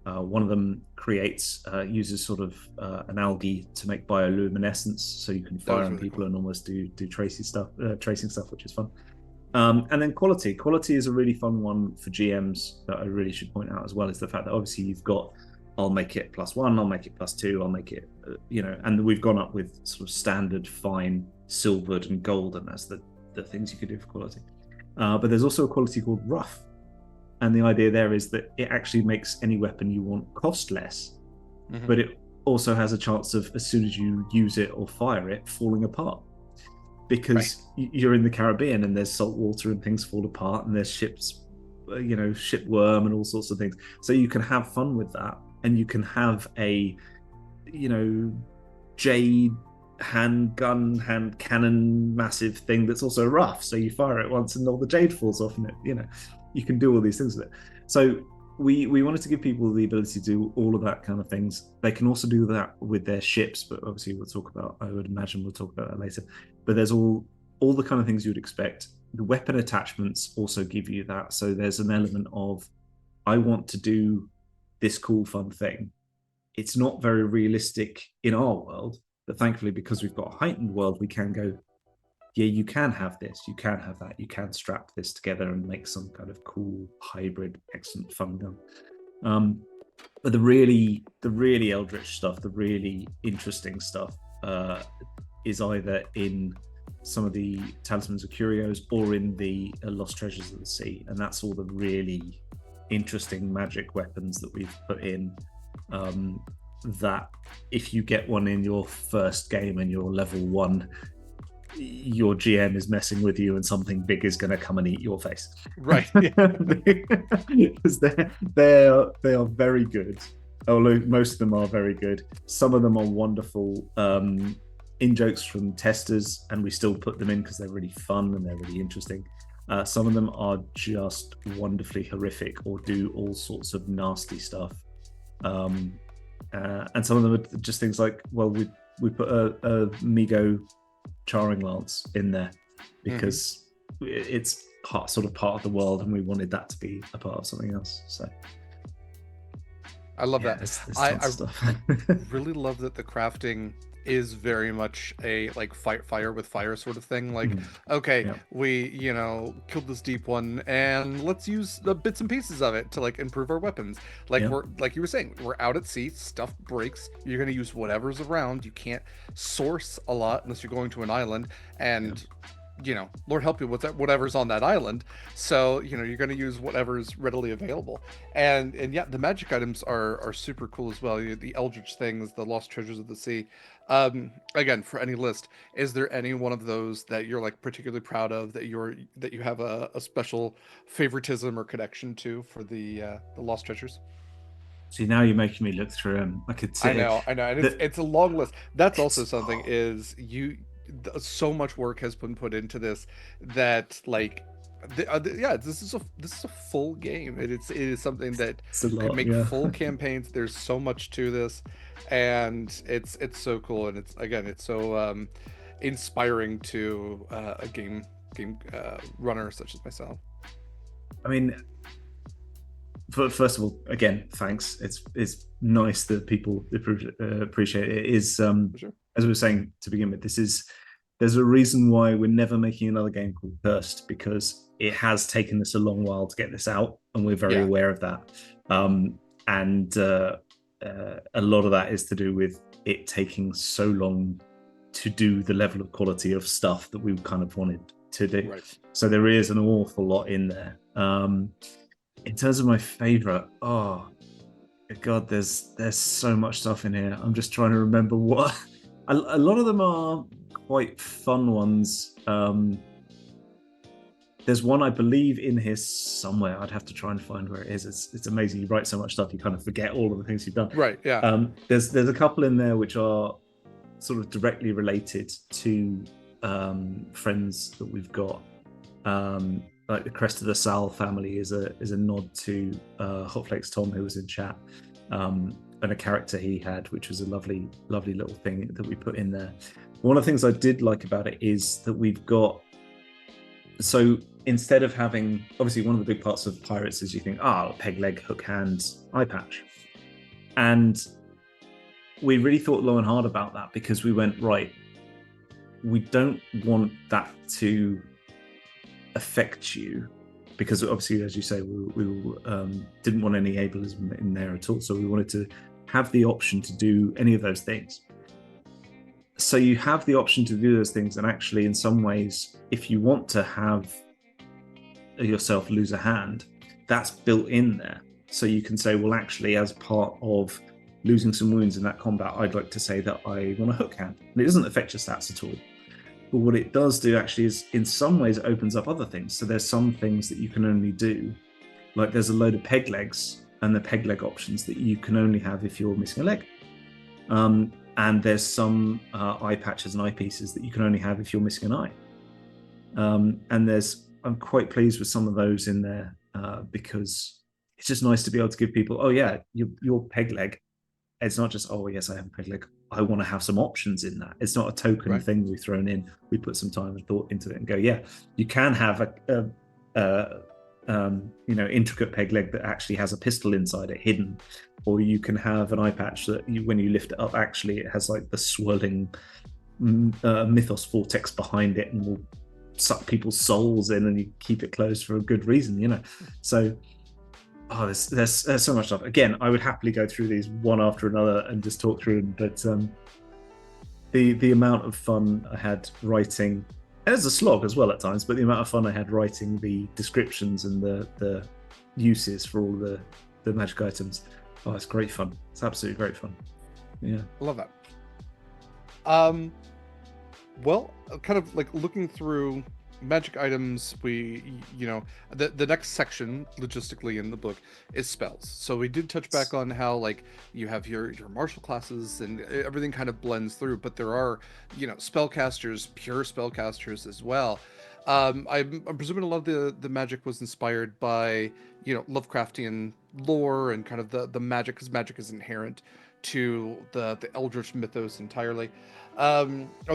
One of them uses sort of an algae to make bioluminescence, so you can That fire was on really people cool. and almost do tracing stuff, which is fun. And then quality. Quality is a really fun one for GMs that I really should point out as well. Is the fact that obviously you've got, I'll make it +1, I'll make it +2, I'll make it, and we've gone up with sort of standard, fine, silvered, and golden as the things you could do for quality. But there's also a quality called rough, and the idea there is that it actually makes any weapon you want cost less, Mm-hmm. but it also has a chance of, as soon as you use it or fire it, falling apart, Right. because you're in the Caribbean and there's salt water and things fall apart and there's ships, shipworm and all sorts of things. So you can have fun with that, and you can have a, jade hand cannon massive thing that's also rough. So you fire it once and all the jade falls off, and you can do all these things with it. So we wanted to give people the ability to do all of that kind of things. They can also do that with their ships, but obviously I would imagine we'll talk about that later. But there's all the kind of things you would expect. The weapon attachments also give you that. So there's an element of, I want to do this cool fun thing. It's not very realistic in our world, but thankfully, because we've got a heightened world, we can go, yeah, you can have this, you can have that, you can strap this together and make some kind of cool hybrid, excellent fun gun. But the really eldritch stuff, the really interesting stuff, is either in some of the talismans or curios or in the lost treasures of the sea, and that's all the really interesting magic weapons that we've put in. That if you get one in your first game and you're level 1, your GM is messing with you and something big is going to come and eat your face. Right. Because they are very good. Although most of them are very good. Some of them are wonderful in jokes from testers, and we still put them in because they're really fun and they're really interesting. Some of them are just wonderfully horrific or do all sorts of nasty stuff. And some of them are just things like, well, we put a Migo charring lance in there because it's sort of part of the world, and we wanted that to be a part of something else. So I love yeah, that. there's I tons of stuff. really love that the crafting is very much a like fight fire with fire sort of thing. Like, okay, Yeah, we killed this deep one, and let's use the bits and pieces of it to like improve our weapons. Like yeah, we're like you were saying, we're out at sea, stuff breaks. You're gonna use whatever's around. You can't source a lot unless you're going to an island, yeah. and Lord help you with that, whatever's on that island. So you're going to use whatever's readily available. And yeah, the magic items are super cool as well. The eldritch things, the lost treasures of the sea. Again, for any list, is there any one of those that you're like particularly proud of, that you have a special favoritism or connection to for the lost treasures? See, now you're making me look through them. I could sit I know, and it's that it's a long list. That's also it's something is so much work has been put into this that like yeah, this is a full game. It is something that it's a could lot, make yeah. full campaigns. There's so much to this, and it's so cool, and it's so inspiring to a game runner such as myself. I mean, first of all, again, thanks. It's nice that people appreciate it. It is For sure. as we were saying to begin with, there's a reason why we're never making another game called Cursed, because it has taken us a long while to get this out, and we're very Yeah. aware of that. And a lot of that is to do with it taking so long to do the level of quality of stuff that we kind of wanted to do. Right. So there is an awful lot in there. In terms of my favorite, oh god, there's so much stuff in here. I'm just trying to remember what. A lot of them are quite fun ones. There's one I believe in here somewhere. I'd have to try and find where it is. It's amazing. You write so much stuff, you kind of forget all of the things you've done. Right. Yeah. There's a couple in there which are sort of directly related to friends that we've got. Like the Crest of the Sal family is a nod to Hotflakes Tom, who was in chat, and a character he had, which was a lovely little thing that we put in there. One of the things I did like about it is that we've got, so instead of having, obviously one of the big parts of pirates is you think, peg leg, hook hand, eye patch, and we really thought long and hard about that, because we went, right, we don't want that to affect you, because obviously, as you say, we didn't want any ableism in there at all, so we wanted to have the option to do any of those things. So you have the option to do those things, and actually in some ways, if you want to have yourself lose a hand, that's built in there. So you can say, well, actually, as part of losing some wounds in that combat, I'd like to say that I want a hook hand, and it doesn't affect your stats at all. But what it does do actually is, in some ways, it opens up other things. So there's some things that you can only do, like there's a load of peg legs and the peg leg options that you can only have if you're missing a leg. And there's some eye patches and eye pieces that you can only have if you're missing an eye. And I'm quite pleased with some of those in there, because it's just nice to be able to give people, oh yeah, your peg leg. It's not just, oh yes, I have a peg leg. I want to have some options in that. It's not a token Right. thing we've thrown in. We put some time and thought into it and go, yeah, you can have a intricate peg leg that actually has a pistol inside it hidden, or you can have an eye patch that when you lift it up, actually it has like the swirling mythos vortex behind it and will suck people's souls in, and you keep it closed for a good reason, So there's so much stuff. Again, I would happily go through these one after another and just talk through them, but the amount of fun I had writing, and it's a slog as well at times, but the amount of fun I had writing the descriptions and the uses for all the magic items, it's great fun. It's absolutely great fun. Yeah, I love that. Well, kind of like looking through magic items, the next section logistically in the book is spells. So we did touch back on how like you have your martial classes and everything kind of blends through, but there are spellcasters, pure spellcasters as well. I'm presuming a lot of the magic was inspired by Lovecraftian lore and kind of the magic, because magic is inherent to the eldritch mythos entirely. Are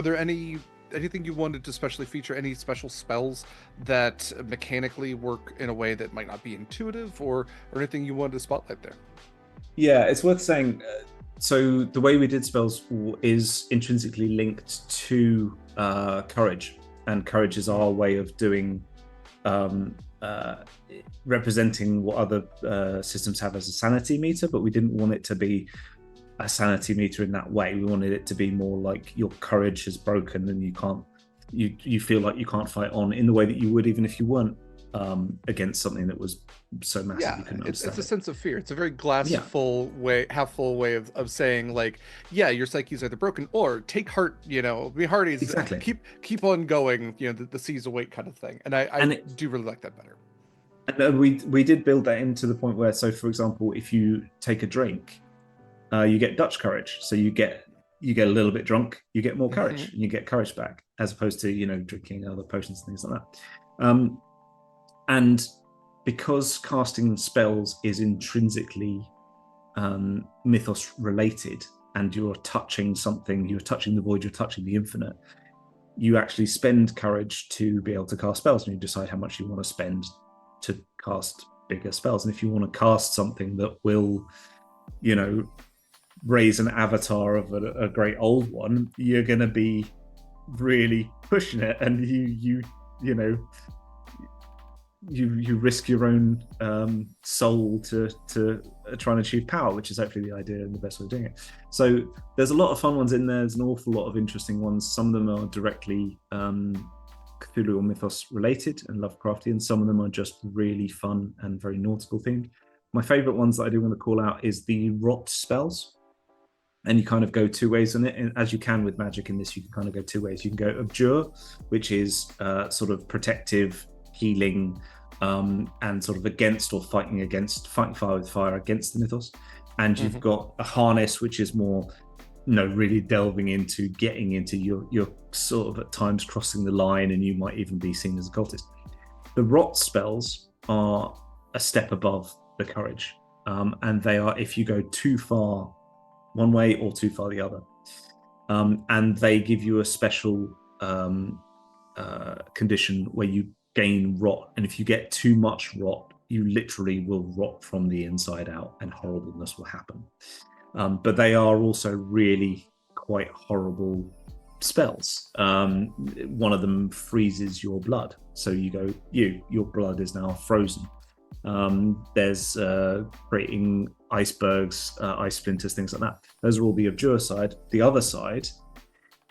there anything you wanted to specially feature, any special spells that mechanically work in a way that might not be intuitive, or anything you wanted to spotlight there? yeah, it's worth saying. So the way we did spells is intrinsically linked to courage, and courage is our way of doing representing what other systems have as a sanity meter, but we didn't want it to be a sanity meter in that way. We wanted it to be more like your courage has broken and you can't you feel like you can't fight on in the way that you would even if you weren't against something that was so massive Yeah, you couldn't it's understand a it. sense of fear. It's a very glass Yeah, full way, half full way of saying like, yeah, your psyche is either broken or take heart. Be hearties, exactly. keep on going. The seas await kind of thing. And I And do really like that better. we did build that into the point where, so for example, if you take a drink, you get Dutch courage. So you get a little bit drunk, you get more Hmm. courage, and you get courage back, as opposed to drinking other potions and things like that. And because casting spells is intrinsically mythos related, and you're touching something, you're touching the void, you're touching the infinite, you actually spend courage to be able to cast spells, and you decide how much you want to spend to cast bigger spells. And if you want to cast something that will, you know, raise an avatar of a great old one, you're going to be really pushing it, and you know you risk your own soul to try and achieve power, which is hopefully the idea and the best way of doing it. So there's a lot of fun ones in there. There's an awful lot of interesting ones. Some of them are directly Cthulhu or mythos related and Lovecraftian. Some of them are just really fun and very nautical themed. My favorite ones that I do want to call out is the rot spells. And you kind of go two ways on it. And as you can with magic in this, you can kind of go two ways. You can go abjure, which is sort of protective, healing, and sort of against or fighting fire with fire against the mythos. And you've got a harness, which is more, really delving into getting into your sort of at times crossing the line, and you might even be seen as a cultist. The rot spells are a step above the courage, and they are if you go too far one way or too far the other. And they give you a special condition where you gain rot. And if you get too much rot, you literally will rot from the inside out and horribleness will happen. But they are also really quite horrible spells. One of them freezes your blood. So you go, your blood is now frozen. There's creating icebergs, ice splinters, things like that. Those are all the abjure side. The other side,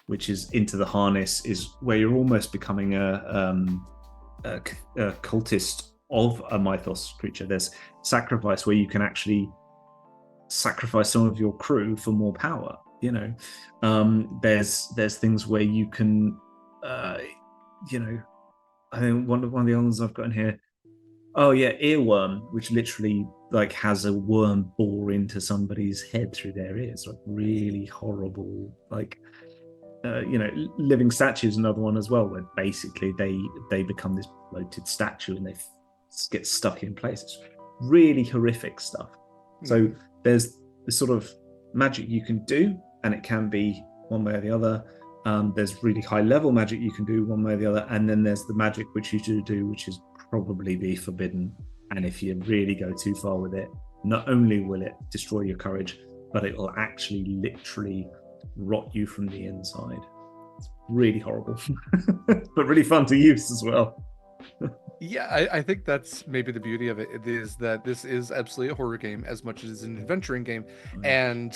which is into the harness, is where you're almost becoming a cultist of a mythos creature. There's sacrifice where you can actually sacrifice some of your crew for more power. There's things where you can, I think one of the ones I've got in here. Oh yeah, earworm, which literally like has a worm bore into somebody's head through their ears, like really horrible. Like, living statue is another one as well, where basically they become this bloated statue and they get stuck in place. It's really horrific stuff. So there's the sort of magic you can do, and it can be one way or the other. There's really high level magic you can do one way or the other, and then there's the magic which you do, which is probably be forbidden. And if you really go too far with it, not only will it destroy your courage, but it will actually literally rot you from the inside. It's really horrible, but really fun to use as well. Yeah, I think that's maybe the beauty of it is that this is absolutely a horror game as much as it's an adventuring game, and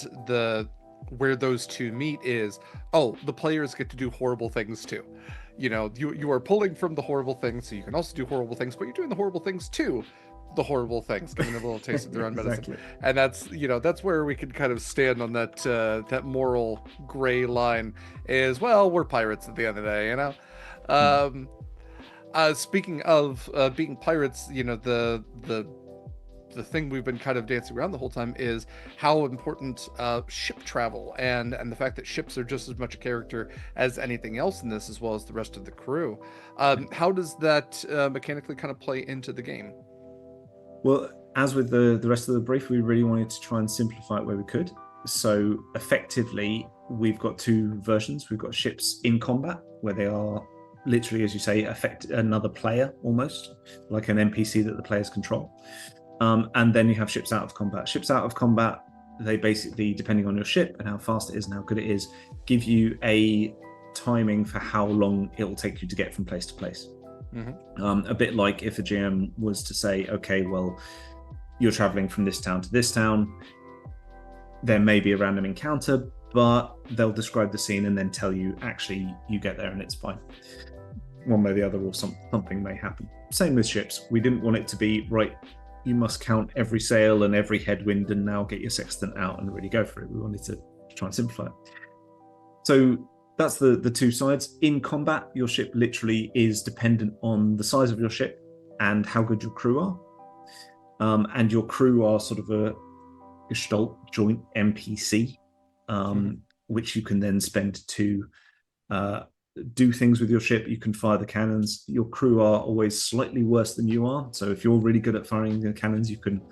where those two meet is, the players get to do horrible things too. You are pulling from the horrible things, so you can also do horrible things, but you're doing the horrible things too. The horrible things, giving them a little taste of their own Exactly. medicine, and that's where we can kind of stand on that moral gray line. Is, well, we're pirates at the end of the day. Speaking of being pirates, the thing we've been kind of dancing around the whole time is how important ship travel and the fact that ships are just as much a character as anything else in this, as well as the rest of the crew. How does that mechanically kind of play into the game? Well, as with the rest of the brief, we really wanted to try and simplify it where we could. So effectively, we've got two versions. We've got ships in combat, where they are literally, as you say, affect another player almost, like an NPC that the players control. And then you have ships out of combat. Ships out of combat, they basically, depending on your ship and how fast it is and how good it is, give you a timing for how long it will take you to get from place to place. A bit like if a GM was to say, okay, well, you're traveling from this town to this town, there may be a random encounter, but they'll describe the scene and then tell you, actually, you get there and it's fine. One way or the other, or something may happen. Same with ships. We didn't want it to be, right, you must count every sail and every headwind and now get your sextant out and really go for it. We wanted to try and simplify it. So that's the two sides. In combat, your ship literally is dependent on the size of your ship and how good your crew are. And your crew are sort of a Gestalt joint NPC, which you can then spend to do things with your ship. You can fire the cannons. Your crew are always slightly worse than you are. So if you're really good at firing the cannons, you can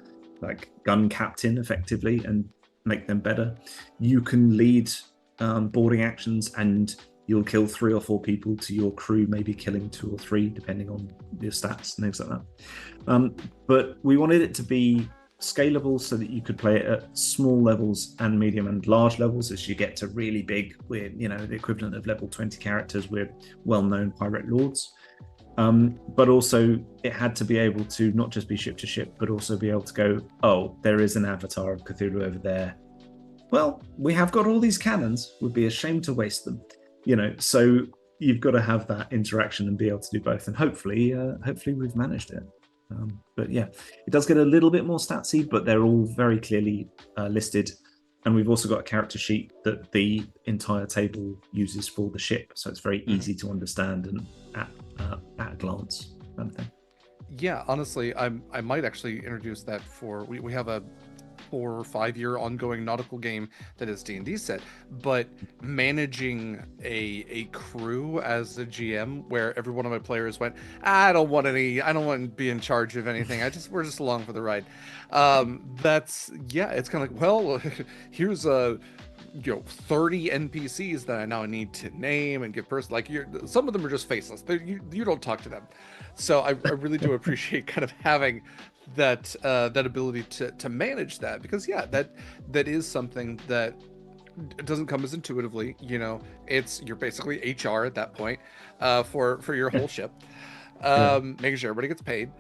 like gun captain effectively and make them better. You can lead boarding actions and you'll kill 3 or 4 people to your crew, maybe killing 2 or 3, depending on your stats and things like that. But we wanted it to be scalable so that you could play it at small levels and medium and large levels. As you get to really big, we're the equivalent of level 20 characters, we're well-known pirate lords. But also it had to be able to not just be ship to ship, but also be able to go, oh, there is an avatar of Cthulhu over there. Well, we have got all these cannons, would be a shame to waste them. So you've got to have that interaction and be able to do both. And hopefully we've managed it. But yeah, it does get a little bit more statsy, but they're all very clearly listed. And we've also got a character sheet that the entire table uses for the ship. So it's very easy to understand and at a glance kind of thing. Yeah, honestly, I might actually introduce that for we have a 4 or 5 year ongoing nautical game that is D&D set, but managing a crew as a GM where every one of my players went, I don't want to be in charge of anything. We're just along for the ride. It's kind of like, well, here's 30 NPCs that I now need to name and give some of them are just faceless. You don't talk to them. So I really do appreciate kind of having that ability to manage that, because that is something that doesn't come as intuitively. You're basically HR at that point for your whole ship, making sure everybody gets paid.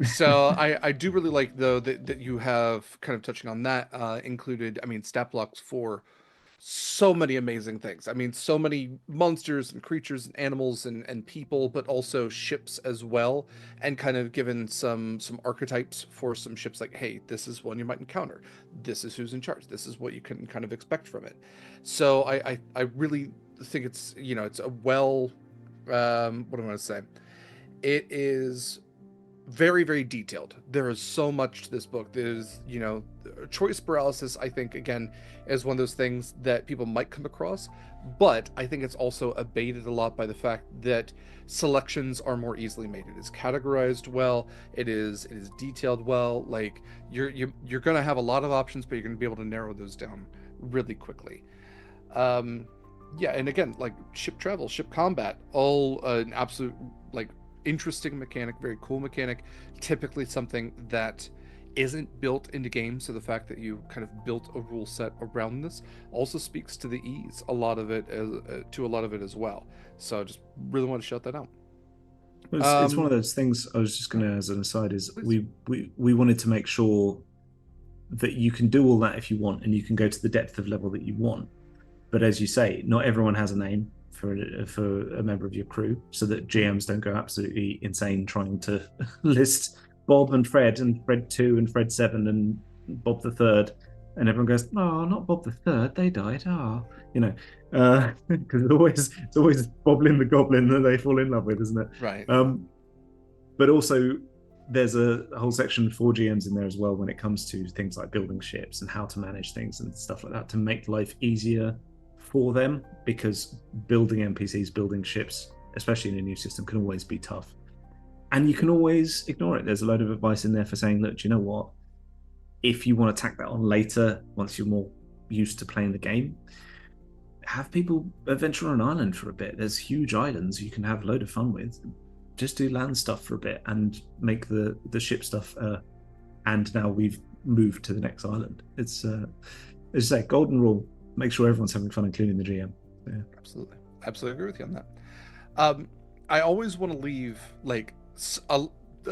So I do really like, though, that you have, kind of touching on that, included, stat blocks for so many amazing things. So many monsters and creatures and animals and people, but also ships as well, and kind of given some archetypes for some ships, like, hey, this is one you might encounter. This is who's in charge. This is what you can kind of expect from it. So I really think it's it's a what am I going to say? It is very, very detailed. There is so much to this book. There's choice paralysis, I think, again, is one of those things that people might come across, but I think it's also abated a lot by the fact that selections are more easily made. It is categorized well. It is detailed well. Like, you're going to have a lot of options, but you're going to be able to narrow those down really quickly. And again, like, ship travel, ship combat, all an absolute, like, interesting mechanic, very cool mechanic, typically something that isn't built into games. So the fact that you kind of built a rule set around this also speaks to the ease to a lot of it as well. So I just really want to shout that out. It's one of those things. I was just going to, as an aside, is we wanted to make sure that you can do all that if you want, and you can go to the depth of level that you want. But as you say, not everyone has a name for a member of your crew, so that GMs don't go absolutely insane trying to list Bob and Fred 2 and Fred 7 and Bob the 3rd, and everyone goes, oh, not Bob the 3rd, they died. Because it's always Boblin the Goblin that they fall in love with, isn't it? Right. But also there's a whole section for GMs in there as well when it comes to things like building ships and how to manage things and stuff like that to make life easier for them, because building NPCs, building ships, especially in a new system, can always be tough. And you can always ignore it. There's a load of advice in there for saying, look, do you know what? If you want to tack that on later, once you're more used to playing the game, have people adventure on an island for a bit. There's huge islands you can have a load of fun with. Just do land stuff for a bit and make the ship stuff. And now we've moved to the next island. It's, as I say, golden rule. Make sure everyone's having fun, including the GM. Yeah. Absolutely agree with you on that. I always want to leave like a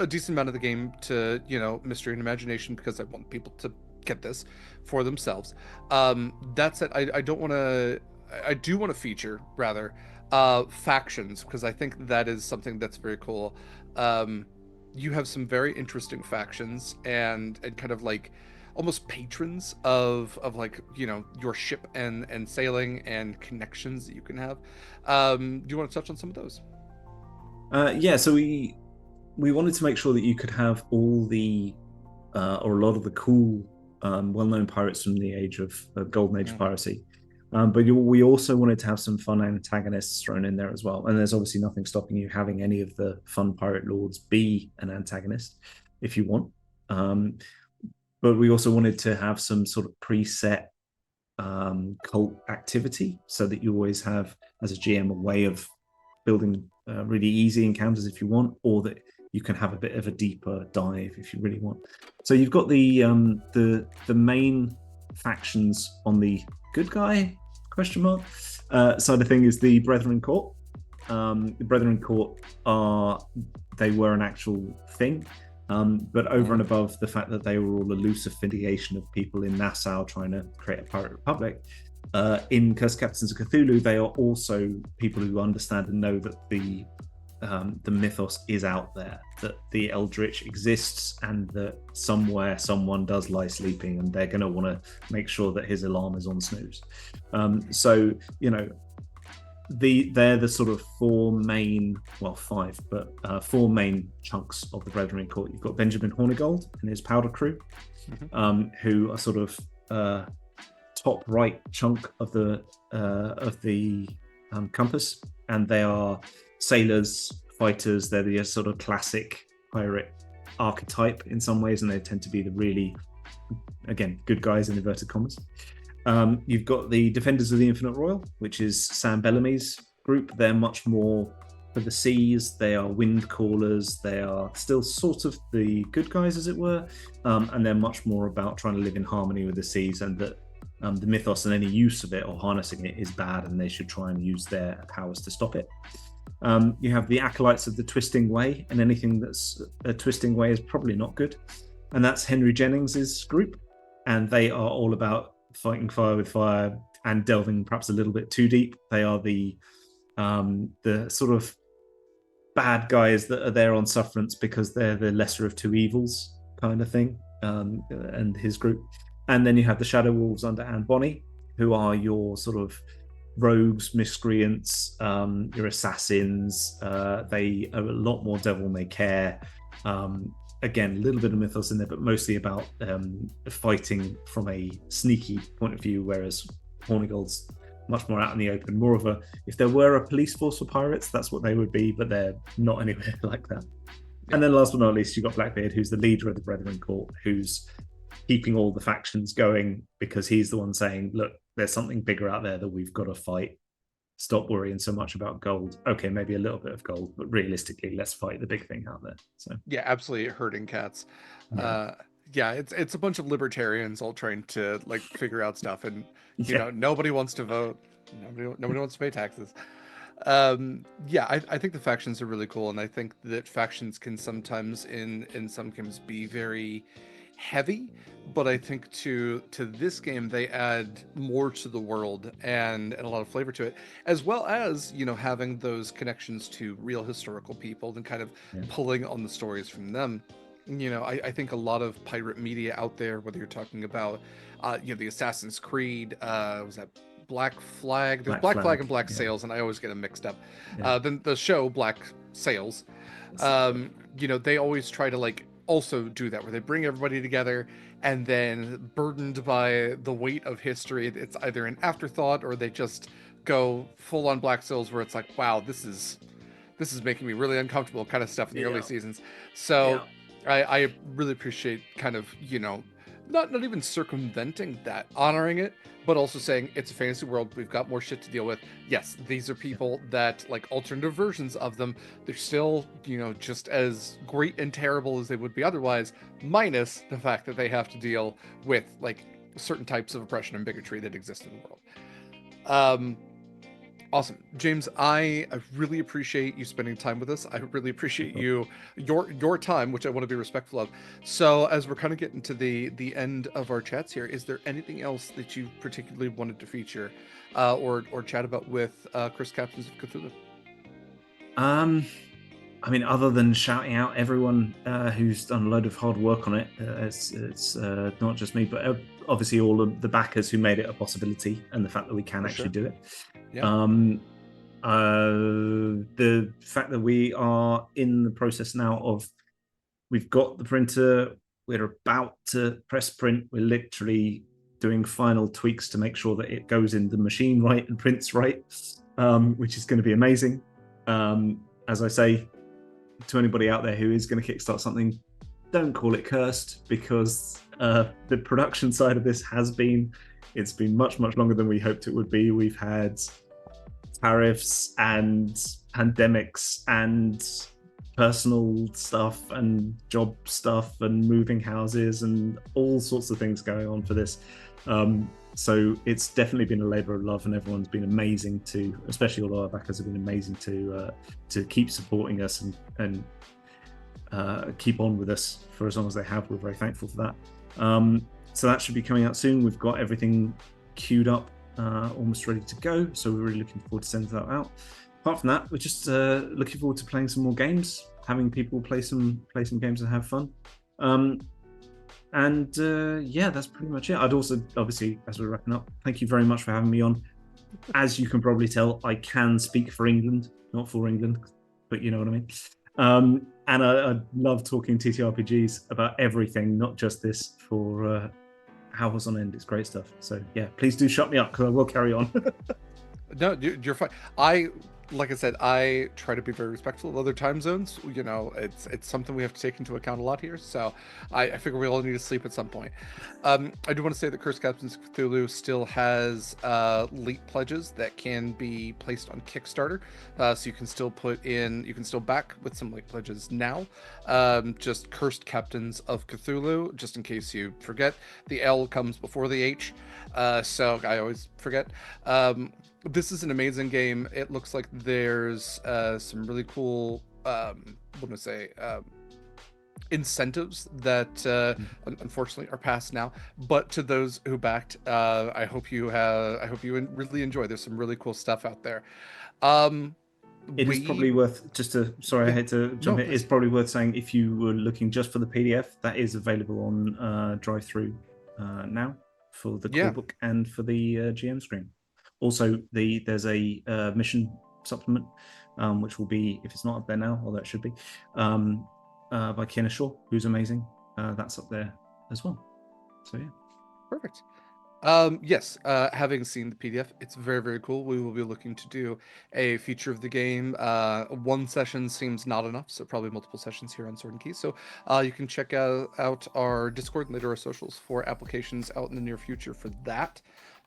decent amount of the game to mystery and imagination, because I want people to get this, for themselves. That said, I don't want to. I do want to feature rather factions, because I think that is something that's very cool. Um, you have some very interesting factions, and kind of like almost patrons of like, your ship and sailing and connections that you can have. Do you want to touch on some of those? Yeah, so we wanted to make sure that you could have all the or a lot of the cool, well-known pirates from the age of Golden Age Mm-hmm. piracy. But we also wanted to have some fun antagonists thrown in there as well. And there's obviously nothing stopping you having any of the fun pirate lords be an antagonist if you want. Um, but we also wanted to have some sort of preset cult activity so that you always have, as a GM, a way of building really easy encounters if you want, or that you can have a bit of a deeper dive if you really want. So you've got the main factions on the good guy question mark side of thing is the Brethren Court. The Brethren Court they were an actual thing. But over and Mm-hmm. above the fact that they were all a loose affiliation of people in Nassau trying to create a pirate republic, in Captains of Cthulhu, they are also people who understand and know that the mythos is out there, that the Eldritch exists, and that somewhere someone does lie sleeping, and they're going to want to make sure that his alarm is on snooze. So they're the sort of five, but four main chunks of the Brethren Court. You've got Benjamin Hornigold and his powder crew, Mm-hmm. who are sort of top right chunk of the compass, and they are sailors, fighters. They're the sort of classic pirate archetype in some ways, and they tend to be the really, again, good guys in inverted commas. You've got the Defenders of the Infinite Royal, which is Sam Bellamy's group. They're much more for the seas. They are wind callers. They are still sort of the good guys, as it were, and they're much more about trying to live in harmony with the seas, and that the mythos and any use of it or harnessing it is bad, and they should try and use their powers to stop it. You have the Acolytes of the Twisting Way, and anything that's a twisting way is probably not good. And that's Henry Jennings's group, and they are all about fighting fire with fire and delving perhaps a little bit too deep. They are the sort of bad guys that are there on sufferance because they're the lesser of two evils kind of thing, and his group. And then you have the Shadow Wolves under Anne Bonny, who are your sort of rogues, miscreants, your assassins. They are a lot more devil may care. Again, a little bit of mythos in there, but mostly about fighting from a sneaky point of view, whereas Hornigold's much more out in the open. More of a, if there were a police force for pirates, that's what they would be, but they're not anywhere like that. Yeah. And then last but not least, you've got Blackbeard, who's the leader of the Brethren Court, who's keeping all the factions going because he's the one saying, look, there's something bigger out there that we've got to fight. Stop worrying so much about gold. Okay, maybe a little bit of gold, but realistically, let's fight the big thing out there. So Yeah, absolutely herding cats. yeah, Yeah, it's a bunch of libertarians all trying to like figure out stuff, and yeah, nobody wants to vote, nobody wants to pay taxes. Yeah, I think the factions are really cool, and I think that factions can sometimes in some games be very heavy, but I think to this game they add more to the world and a lot of flavor to it, as well as having those connections to real historical people and kind of yeah. pulling on the stories from them. I think a lot of pirate media out there, whether you're talking about the Assassin's Creed, was that Black Flag? There's Black Black Flag flag. and Black Yeah, Sails, and I always get them mixed up. yeah. Then the show Black Sails, they always try to like also do that, where they bring everybody together, and then burdened by the weight of history, it's either an afterthought or they just go full on Black Sails, where it's like, wow, this is making me really uncomfortable kind of stuff in the early Yeah, seasons. So yeah, I really appreciate kind of, not even circumventing that, honoring it, but also saying it's a fantasy world. We've got more shit to deal with. Yes, these are people that like alternative versions of them. They're still, just as great and terrible as they would be otherwise, minus the fact that they have to deal with like certain types of oppression and bigotry that exist in the world. Um, Awesome, James. I really appreciate you spending time with us. I really appreciate your time, which I want to be respectful of. So, as we're kind of getting to the end of our chats here, is there anything else that you particularly wanted to feature, or chat about with Chris Captains of Cthulhu? Um, I mean, other than shouting out everyone who's done a load of hard work on it, it's not just me, but obviously all of the backers who made it a possibility, and the fact that we can For actually sure. do it. Yeah. Um, the fact that we are in the process now of we've got the printer, we're about to press print, we're literally doing final tweaks to make sure that it goes in the machine right and prints right, which is going to be amazing. As I say to anybody out there who is going to kickstart something, don't call it cursed, because the production side of this it's been much longer than we hoped it would be. We've had tariffs and pandemics and personal stuff and job stuff and moving houses and all sorts of things going on for this. So it's definitely been a labor of love, and everyone's been amazing especially all our backers have been amazing to keep supporting us and keep on with us for as long as they have. We're very thankful for that. So that should be coming out soon. We've got everything queued up, almost ready to go. So we're really looking forward to sending that out. Apart from that, we're just looking forward to playing some more games, having people play some games and have fun. Yeah, that's pretty much it. I'd also, obviously, as we're wrapping up, thank you very much for having me on. As you can probably tell, I can speak for England, not for England, but you know what I mean. And I love talking TTRPGs about everything, not just this, for hours on end. It's great stuff. So yeah, please do shut me up, because I will carry on. No, you're fine. Like I said, I try to be very respectful of other time zones. You know, it's something we have to take into account a lot here. So I figure we all need to sleep at some point. I do want to say that Curse Captains of Cthulhu still has late pledges that can be placed on Kickstarter. So you can still you can still back with some late pledges now. Just Cursed Captains of Cthulhu, just in case you forget. The L comes before the H. So I always forget. This is an amazing game. It looks like there's some really cool, what do I say, incentives that unfortunately are past now. But to those who backed, I hope you really enjoy. There's some really cool stuff out there. Um, It is we probably worth sorry, I Yeah, hate to no, jump in. It's please. probably worth saying, if you were looking just for the PDF, that is available on drive-through now for the core Yeah, book and for the GM screen. Also, there's a mission supplement, which will be, if it's not up there now, although it should be, by Kiana Shaw, who's amazing. That's up there as well. So yeah. perfect. Yes, having seen the PDF, it's very cool. We will be looking to do a feature of the game. One session seems not enough, so probably multiple sessions here on Sword and Keys. So you can check out our Discord and later our socials for applications out in the near future for that.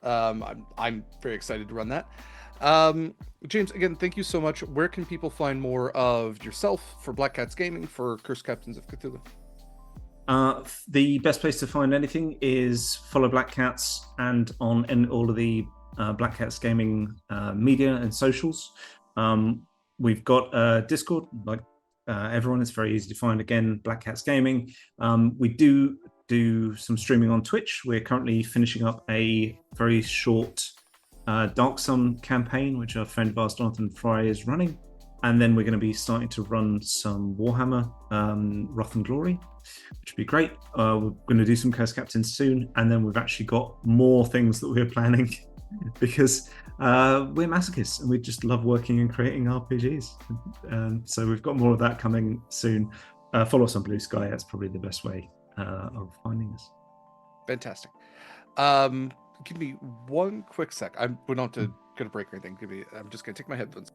I'm very excited to run that. James, again, thank you so much. Where can people find more of yourself, for Black Cats Gaming, for Cursed Captains of Cthulhu? The best place to find anything is follow Black Cats and on all of the Black Cats Gaming media and socials. We've got Discord, like everyone. It's very easy to find. Again, Black Cats Gaming. We do some streaming on Twitch. We're currently finishing up a very short Dark Sun campaign, which our friend of ours, Jonathan Fry, is running. And then we're going to be starting to run some Warhammer, Wrath and Glory, which would be great. We're going to do some Curse Captains soon. And then we've actually got more things that we're planning because we're masochists and we just love working and creating RPGs. So we've got more of that coming soon. Follow us on Blue Sky. That's probably the best way of finding us. Fantastic. Give me one quick sec. We don't have to go to break or anything. I'm just gonna take my headphones.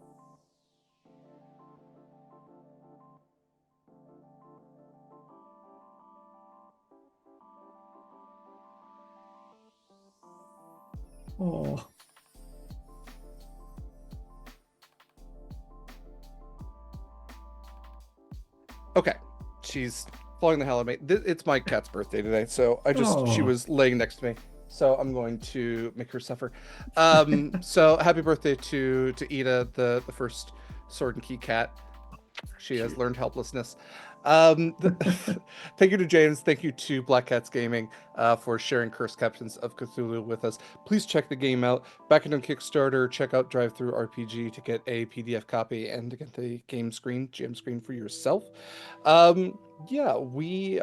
Oh. Okay, she's following the hell out of me. It's my cat's birthday today, so she Oh. was laying next to me. So I'm going to make her suffer. So happy birthday to Ida, the first Sword and Key cat. She has Cute. learned helplessness. Thank you to James. Thank you to Black Cats Gaming for sharing Cursed Captains of Cthulhu with us. Please check the game out. Back it on Kickstarter. Check out Drive Through RPG to get a PDF copy and to get the jam screen for yourself. Yeah, we're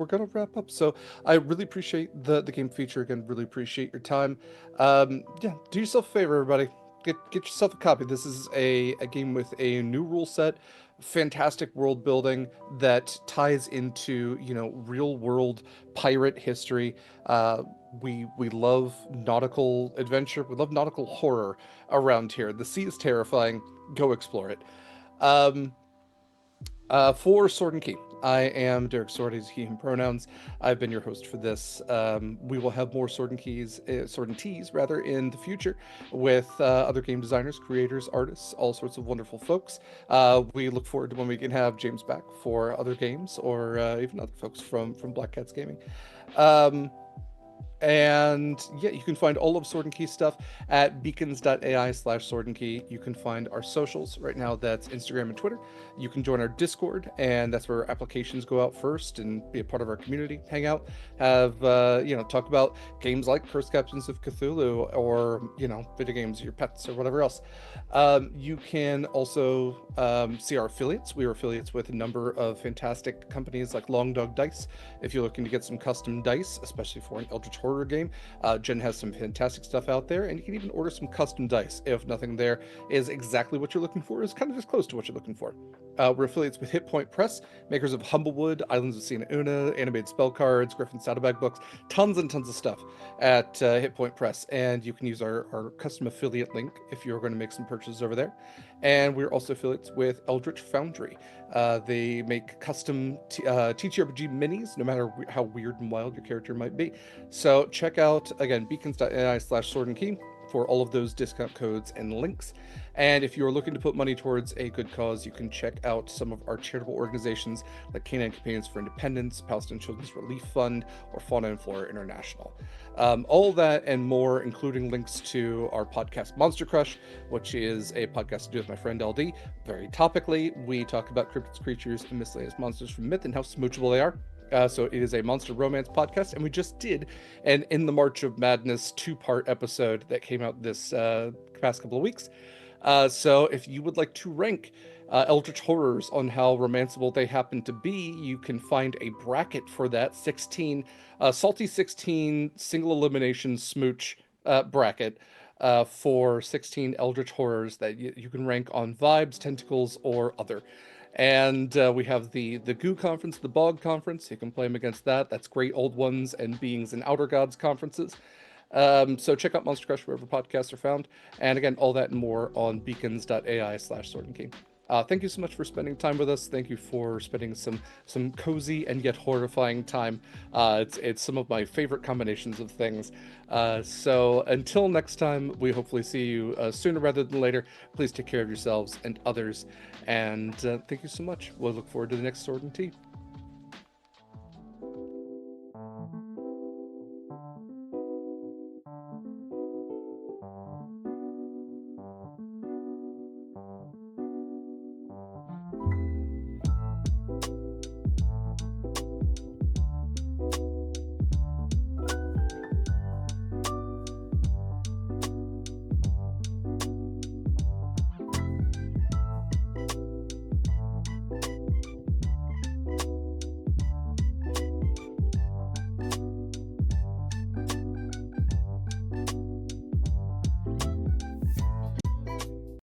gonna wrap up. So I really appreciate the game feature again. Really appreciate your time. Yeah, do yourself a favor, everybody. Get yourself a copy. This is a game with a new rule set, fantastic world building that ties into real world pirate history. We love nautical adventure. We love nautical horror around here. The sea is terrifying. Go explore it. Um, for Sword and Key, I am Derek Sword, as he, him pronouns. I've been your host for this. We will have more Sword and Teas, rather, in the future with other game designers, creators, artists, all sorts of wonderful folks. We look forward to when we can have James back for other games or even other folks from Black Cats Gaming. Um, and yeah, you can find all of Sword and Key stuff at beacons.ai/Sword and Key. You can find our socials right now. That's Instagram and Twitter. You can join our Discord, and that's where applications go out first and be a part of our community. Hang out, have talk about games like Cursed Captains of Cthulhu, or video games, your pets, or whatever else. You can also see our affiliates. We are affiliates with a number of fantastic companies like Long Dog Dice. If you're looking to get some custom dice, especially for an Eldritch Horror game, Jen has some fantastic stuff out there, and you can even order some custom dice if nothing there is exactly what you're looking for, is kind of just close to what you're looking for. We're affiliates with Hit Point Press, makers of Humblewood, Islands of Siena Una, animated spell cards, Griffin Saddlebag books, tons and tons of stuff at Hit Point Press, and you can use our custom affiliate link if you're going to make some purchases over there. And we're also affiliates with Eldritch Foundry. They make custom ttrpg minis, no matter how weird and wild your character might be. So check out, again, beacons.ai/Sword and Key for all of those discount codes and links. And if you're looking to put money towards a good cause, you can check out some of our charitable organizations like Canine Companions for Independence, Palestine Children's Relief Fund, or Fauna and Flora International. All that and more, including links to our podcast Monster Crush, which is a podcast to do with my friend LD. Very topically, we talk about cryptids, creatures, and miscellaneous monsters from myth and how smoochable they are. So it is a monster romance podcast, and we just did an In the March of Madness 2-part episode that came out this past couple of weeks. So if you would like to rank Eldritch Horrors on how romanceable they happen to be, you can find a bracket for that 16 salty 16 single elimination smooch bracket for 16 Eldritch Horrors that you can rank on vibes, tentacles, or other. And we have the Goo Conference, the Bog Conference. You can play them against that. That's Great Old Ones and Beings and Outer Gods conferences. So check out Monster Crush wherever podcasts are found. And again, all that and more on beacons.ai/Sword and Key. Thank you so much for spending time with us. Thank you for spending some cozy and yet horrifying time. It's some of my favorite combinations of things. So until next time, we hopefully see you sooner rather than later. Please take care of yourselves and others. And thank you so much. We'll look forward to the next Sword and Tea.